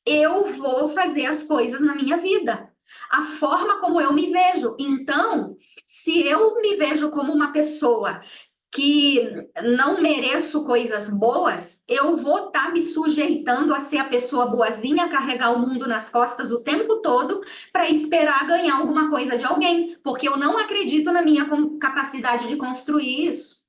eu vou fazer as coisas na minha vida, a forma como eu me vejo. Então, se eu me vejo como uma pessoa que não mereço coisas boas, eu vou estar me sujeitando a ser a pessoa boazinha, carregar o mundo nas costas o tempo todo para esperar ganhar alguma coisa de alguém, porque eu não acredito na minha capacidade de construir isso.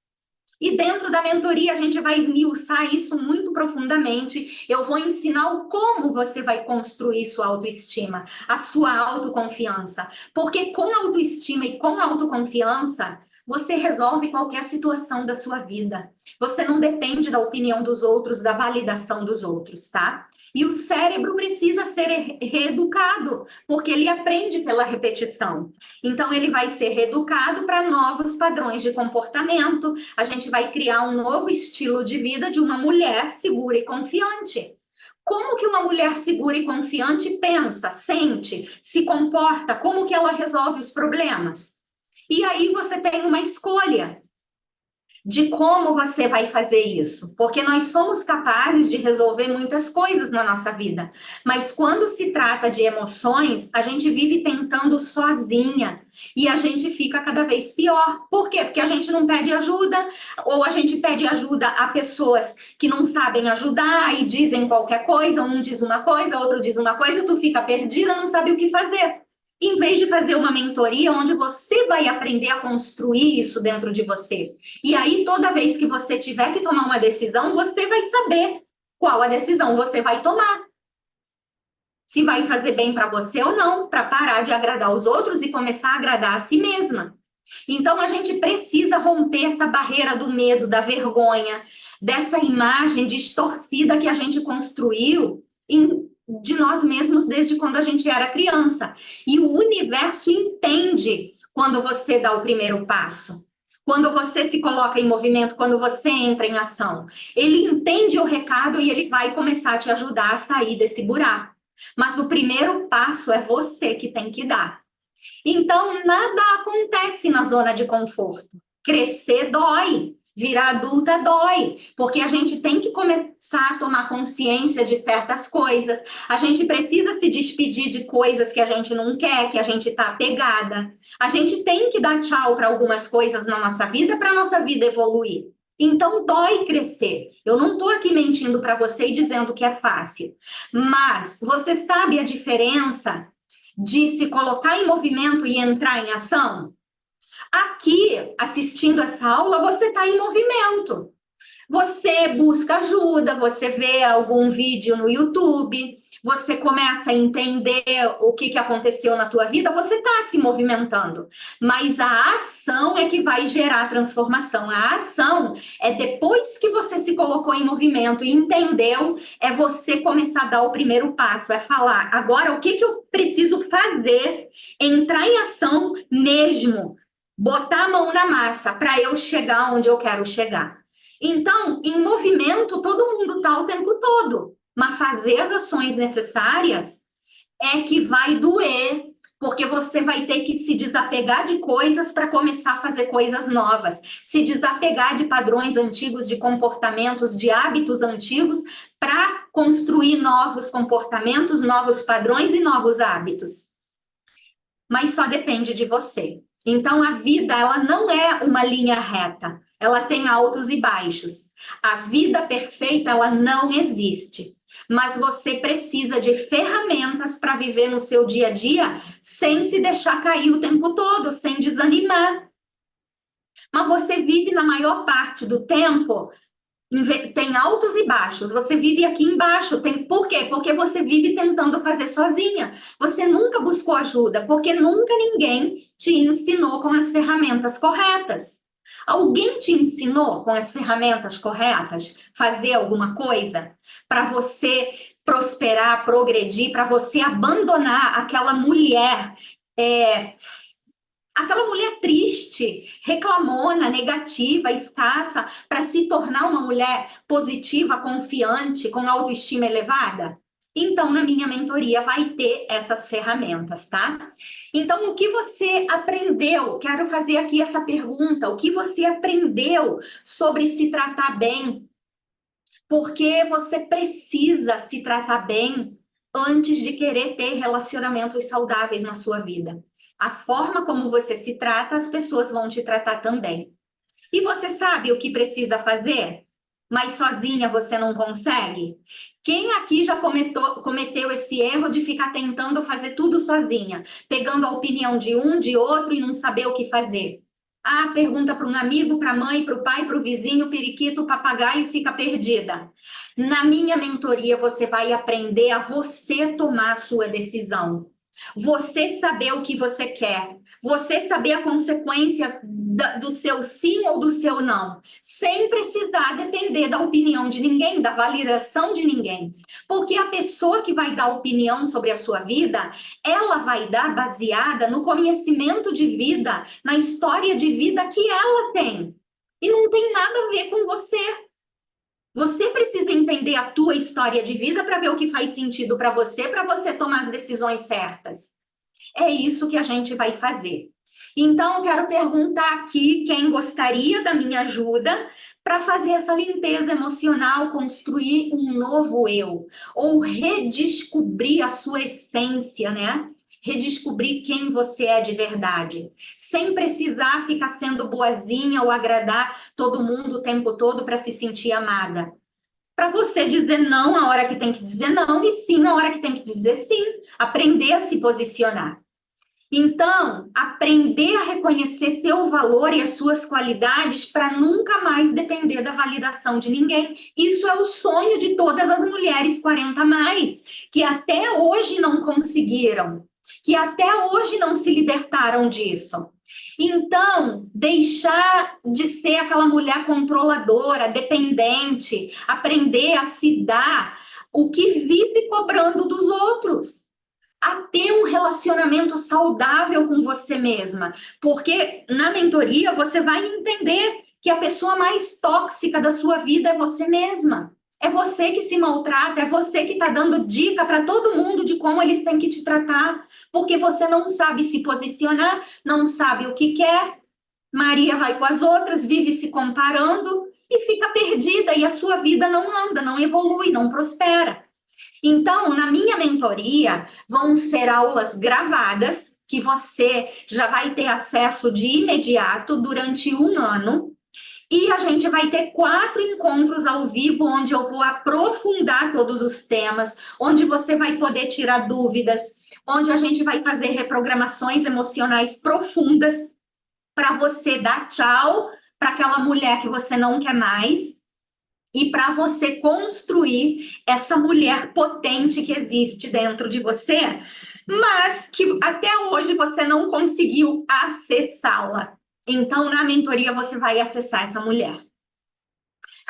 E dentro da mentoria a gente vai esmiuçar isso muito profundamente. Eu vou ensinar o como você vai construir sua autoestima, a sua autoconfiança. Porque com autoestima e com autoconfiança, você resolve qualquer situação da sua vida. Você não depende da opinião dos outros, da validação dos outros, tá? E o cérebro precisa ser reeducado, porque ele aprende pela repetição. Então, ele vai ser reeducado para novos padrões de comportamento. A gente vai criar um novo estilo de vida de uma mulher segura e confiante. Como que uma mulher segura e confiante pensa, sente, se comporta? Como que ela resolve os problemas? E aí você tem uma escolha de como você vai fazer isso, porque nós somos capazes de resolver muitas coisas na nossa vida, mas quando se trata de emoções, a gente vive tentando sozinha e a gente fica cada vez pior. Por quê? Porque a gente não pede ajuda, ou a gente pede ajuda a pessoas que não sabem ajudar e dizem qualquer coisa, um diz uma coisa, outro diz uma coisa, tu fica perdida, não sabe o que fazer. Em vez de fazer uma mentoria onde você vai aprender a construir isso dentro de você. E aí, toda vez que você tiver que tomar uma decisão, você vai saber qual a decisão você vai tomar. Se vai fazer bem para você ou não, para parar de agradar os outros e começar a agradar a si mesma. Então, a gente precisa romper essa barreira do medo, da vergonha, dessa imagem distorcida que a gente construiu de nós mesmos desde quando a gente era criança. E o universo entende quando você dá o primeiro passo. Quando você se coloca em movimento, quando você entra em ação. Ele entende o recado e ele vai começar a te ajudar a sair desse buraco. Mas o primeiro passo é você que tem que dar. Então, nada acontece na zona de conforto. Crescer dói, virar adulta dói, porque a gente tem que começar a tomar consciência de certas coisas. A gente precisa se despedir de coisas que a gente não quer, que a gente está apegada. A gente tem que dar tchau para algumas coisas na nossa vida para a nossa vida evoluir. Então, dói crescer. Eu não estou aqui mentindo para você e dizendo que é fácil, mas você sabe a diferença de se colocar em movimento e entrar em ação? Aqui, assistindo essa aula, você está em movimento. Você busca ajuda, você vê algum vídeo no YouTube, você começa a entender o que aconteceu na tua vida, você está se movimentando. Mas a ação é que vai gerar transformação. A ação é depois que você se colocou em movimento e entendeu, é você começar a dar o primeiro passo, é falar, agora o que eu preciso fazer, entrar em ação mesmo, botar a mão na massa para eu chegar onde eu quero chegar. Então, em movimento, todo mundo está o tempo todo, mas fazer as ações necessárias é que vai doer, porque você vai ter que se desapegar de coisas para começar a fazer coisas novas, se desapegar de padrões antigos, de comportamentos, de hábitos antigos, para construir novos comportamentos, novos padrões e novos hábitos. Mas só depende de você. Então, a vida, ela não é uma linha reta, ela tem altos e baixos. A vida perfeita, ela não existe, mas você precisa de ferramentas para viver no seu dia a dia sem se deixar cair o tempo todo, sem desanimar. Mas você vive na maior parte do tempo, tem altos e baixos, você vive aqui embaixo. Por quê? Porque você vive tentando fazer sozinha. Você nunca buscou ajuda, porque nunca ninguém te ensinou com as ferramentas corretas. Alguém te ensinou com as ferramentas corretas fazer alguma coisa para você prosperar, progredir, para você abandonar aquela mulher triste, reclamona, negativa, escassa, para se tornar uma mulher positiva, confiante, com autoestima elevada? Então, na minha mentoria vai ter essas ferramentas, tá? Então, o que você aprendeu? Quero fazer aqui essa pergunta. O que você aprendeu sobre se tratar bem? Porque você precisa se tratar bem antes de querer ter relacionamentos saudáveis na sua vida. A forma como você se trata, as pessoas vão te tratar também. E você sabe o que precisa fazer? Mas sozinha você não consegue? Quem aqui já cometeu esse erro de ficar tentando fazer tudo sozinha, pegando a opinião de um, de outro e não saber o que fazer? Ah, pergunta para um amigo, para a mãe, para o pai, para o vizinho, periquito, papagaio, fica perdida. Na minha mentoria, você vai aprender a você tomar a sua decisão. Você saber o que você quer, você saber a consequência do seu sim ou do seu não, sem precisar depender da opinião de ninguém, da validação de ninguém. Porque a pessoa que vai dar opinião sobre a sua vida, ela vai dar baseada no conhecimento de vida, na história de vida que ela tem. E não tem nada a ver com você. Você precisa entender a tua história de vida para ver o que faz sentido para você tomar as decisões certas. É isso que a gente vai fazer. Então, eu quero perguntar aqui quem gostaria da minha ajuda para fazer essa limpeza emocional, construir um novo eu, ou redescobrir a sua essência, né? Redescobrir quem você é de verdade, sem precisar ficar sendo boazinha ou agradar todo mundo o tempo todo para se sentir amada. Para você dizer não a hora que tem que dizer não e sim a hora que tem que dizer sim, aprender a se posicionar. Então, aprender a reconhecer seu valor e as suas qualidades para nunca mais depender da validação de ninguém. Isso é o sonho de todas as mulheres 40 mais, que até hoje não conseguiram, que até hoje não se libertaram disso. Então, deixar de ser aquela mulher controladora, dependente, aprender a se dar o que vive cobrando dos outros, a ter um relacionamento saudável com você mesma, porque na mentoria você vai entender que a pessoa mais tóxica da sua vida é você mesma. É você que se maltrata, é você que está dando dica para todo mundo de como eles têm que te tratar, porque você não sabe se posicionar, não sabe o que quer. Maria vai com as outras, vive se comparando e fica perdida, e a sua vida não anda, não evolui, não prospera. Então, na minha mentoria, vão ser aulas gravadas, que você já vai ter acesso de imediato durante um ano. E a gente vai ter 4 encontros ao vivo, onde eu vou aprofundar todos os temas, onde você vai poder tirar dúvidas, onde a gente vai fazer reprogramações emocionais profundas para você dar tchau para aquela mulher que você não quer mais e para você construir essa mulher potente que existe dentro de você, mas que até hoje você não conseguiu acessá-la. Então, na mentoria, você vai acessar essa mulher.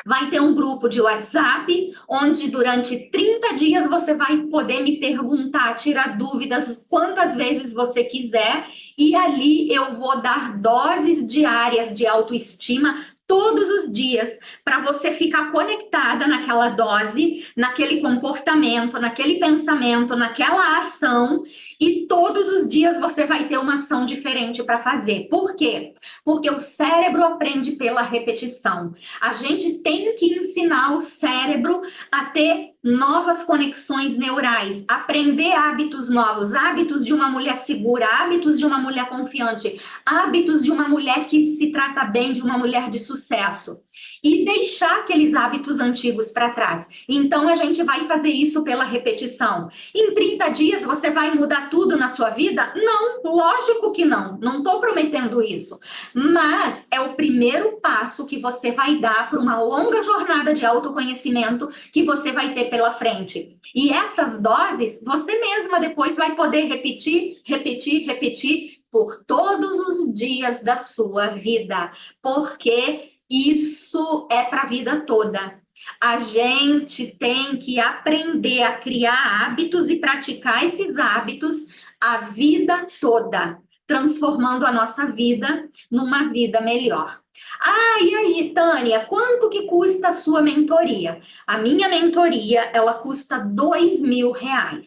Vai ter um grupo de WhatsApp, onde durante 30 dias você vai poder me perguntar, tirar dúvidas quantas vezes você quiser, e ali eu vou dar doses diárias de autoestima todos os dias, para você ficar conectada naquela dose, naquele comportamento, naquele pensamento, naquela ação, e todos os dias você vai ter uma ação diferente para fazer. Por quê? Porque o cérebro aprende pela repetição. A gente tem que ensinar o cérebro a ter novas conexões neurais, aprender hábitos novos, hábitos de uma mulher segura, hábitos de uma mulher confiante, hábitos de uma mulher que se trata bem, de uma mulher de sucesso. E deixar aqueles hábitos antigos para trás. Então, a gente vai fazer isso pela repetição. Em 30 dias, você vai mudar tudo na sua vida? Não, lógico que não. Não estou prometendo isso. Mas é o primeiro passo que você vai dar para uma longa jornada de autoconhecimento que você vai ter pela frente. E essas doses, você mesma depois vai poder repetir, repetir, repetir por todos os dias da sua vida. Porque isso é para a vida toda. A gente tem que aprender a criar hábitos e praticar esses hábitos a vida toda, transformando a nossa vida numa vida melhor. Ah, e aí, Tânia, quanto que custa a sua mentoria? A minha mentoria, ela custa R$ 2.000.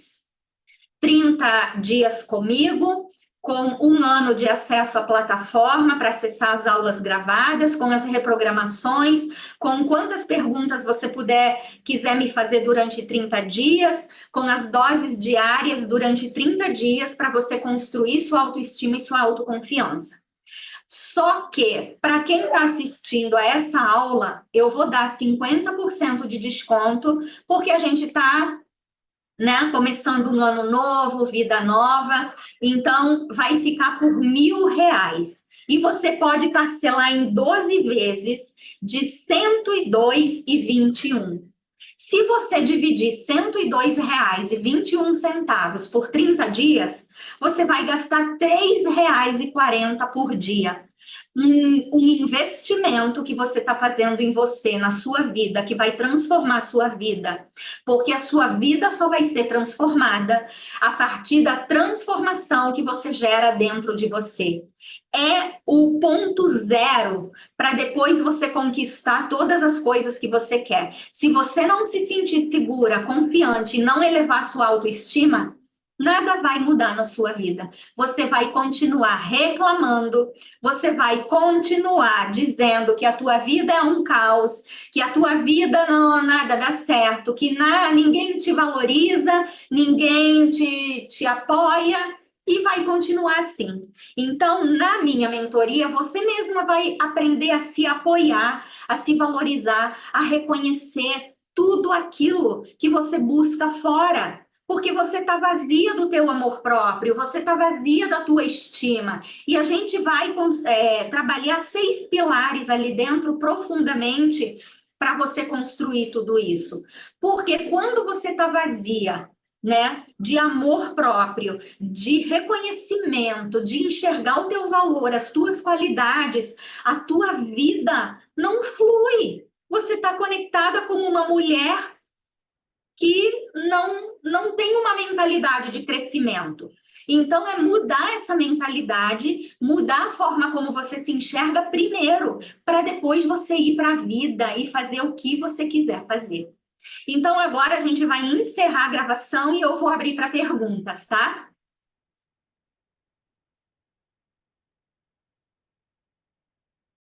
30 dias comigo, com 1 ano de acesso à plataforma para acessar as aulas gravadas, com as reprogramações, com quantas perguntas você quiser me fazer durante 30 dias, com as doses diárias durante 30 dias para você construir sua autoestima e sua autoconfiança. Só que, para quem está assistindo a essa aula, eu vou dar 50% de desconto, porque a gente está, né, começando um ano novo, vida nova, então vai ficar por R$ 1.000. E você pode parcelar em 12 vezes de R$ 102,21. Se você dividir R$ 102,21 por 30 dias, você vai gastar R$ 3,40 por dia. Um investimento que você está fazendo em você, na sua vida, que vai transformar a sua vida. Porque a sua vida só vai ser transformada a partir da transformação que você gera dentro de você. É o ponto zero para depois você conquistar todas as coisas que você quer. Se você não se sentir segura, confiante e não elevar sua autoestima, nada vai mudar na sua vida. Você vai continuar reclamando, você vai continuar dizendo que a tua vida é um caos, que a tua vida não nada dá certo, que ninguém te valoriza, ninguém te apoia. E vai continuar assim. Então, na minha mentoria, você mesma vai aprender a se apoiar, a se valorizar, a reconhecer tudo aquilo que você busca fora. Porque você está vazia do teu amor próprio, você está vazia da tua estima. E a gente vai trabalhar 6 pilares ali dentro profundamente para você construir tudo isso. Porque quando você está vazia, né, de amor próprio, de reconhecimento, de enxergar o teu valor, as tuas qualidades, a tua vida não flui. Você está conectada como uma mulher que não tem uma mentalidade de crescimento. Então, é mudar essa mentalidade, mudar a forma como você se enxerga primeiro, para depois você ir para a vida e fazer o que você quiser fazer. Então, agora a gente vai encerrar a gravação e eu vou abrir para perguntas, tá?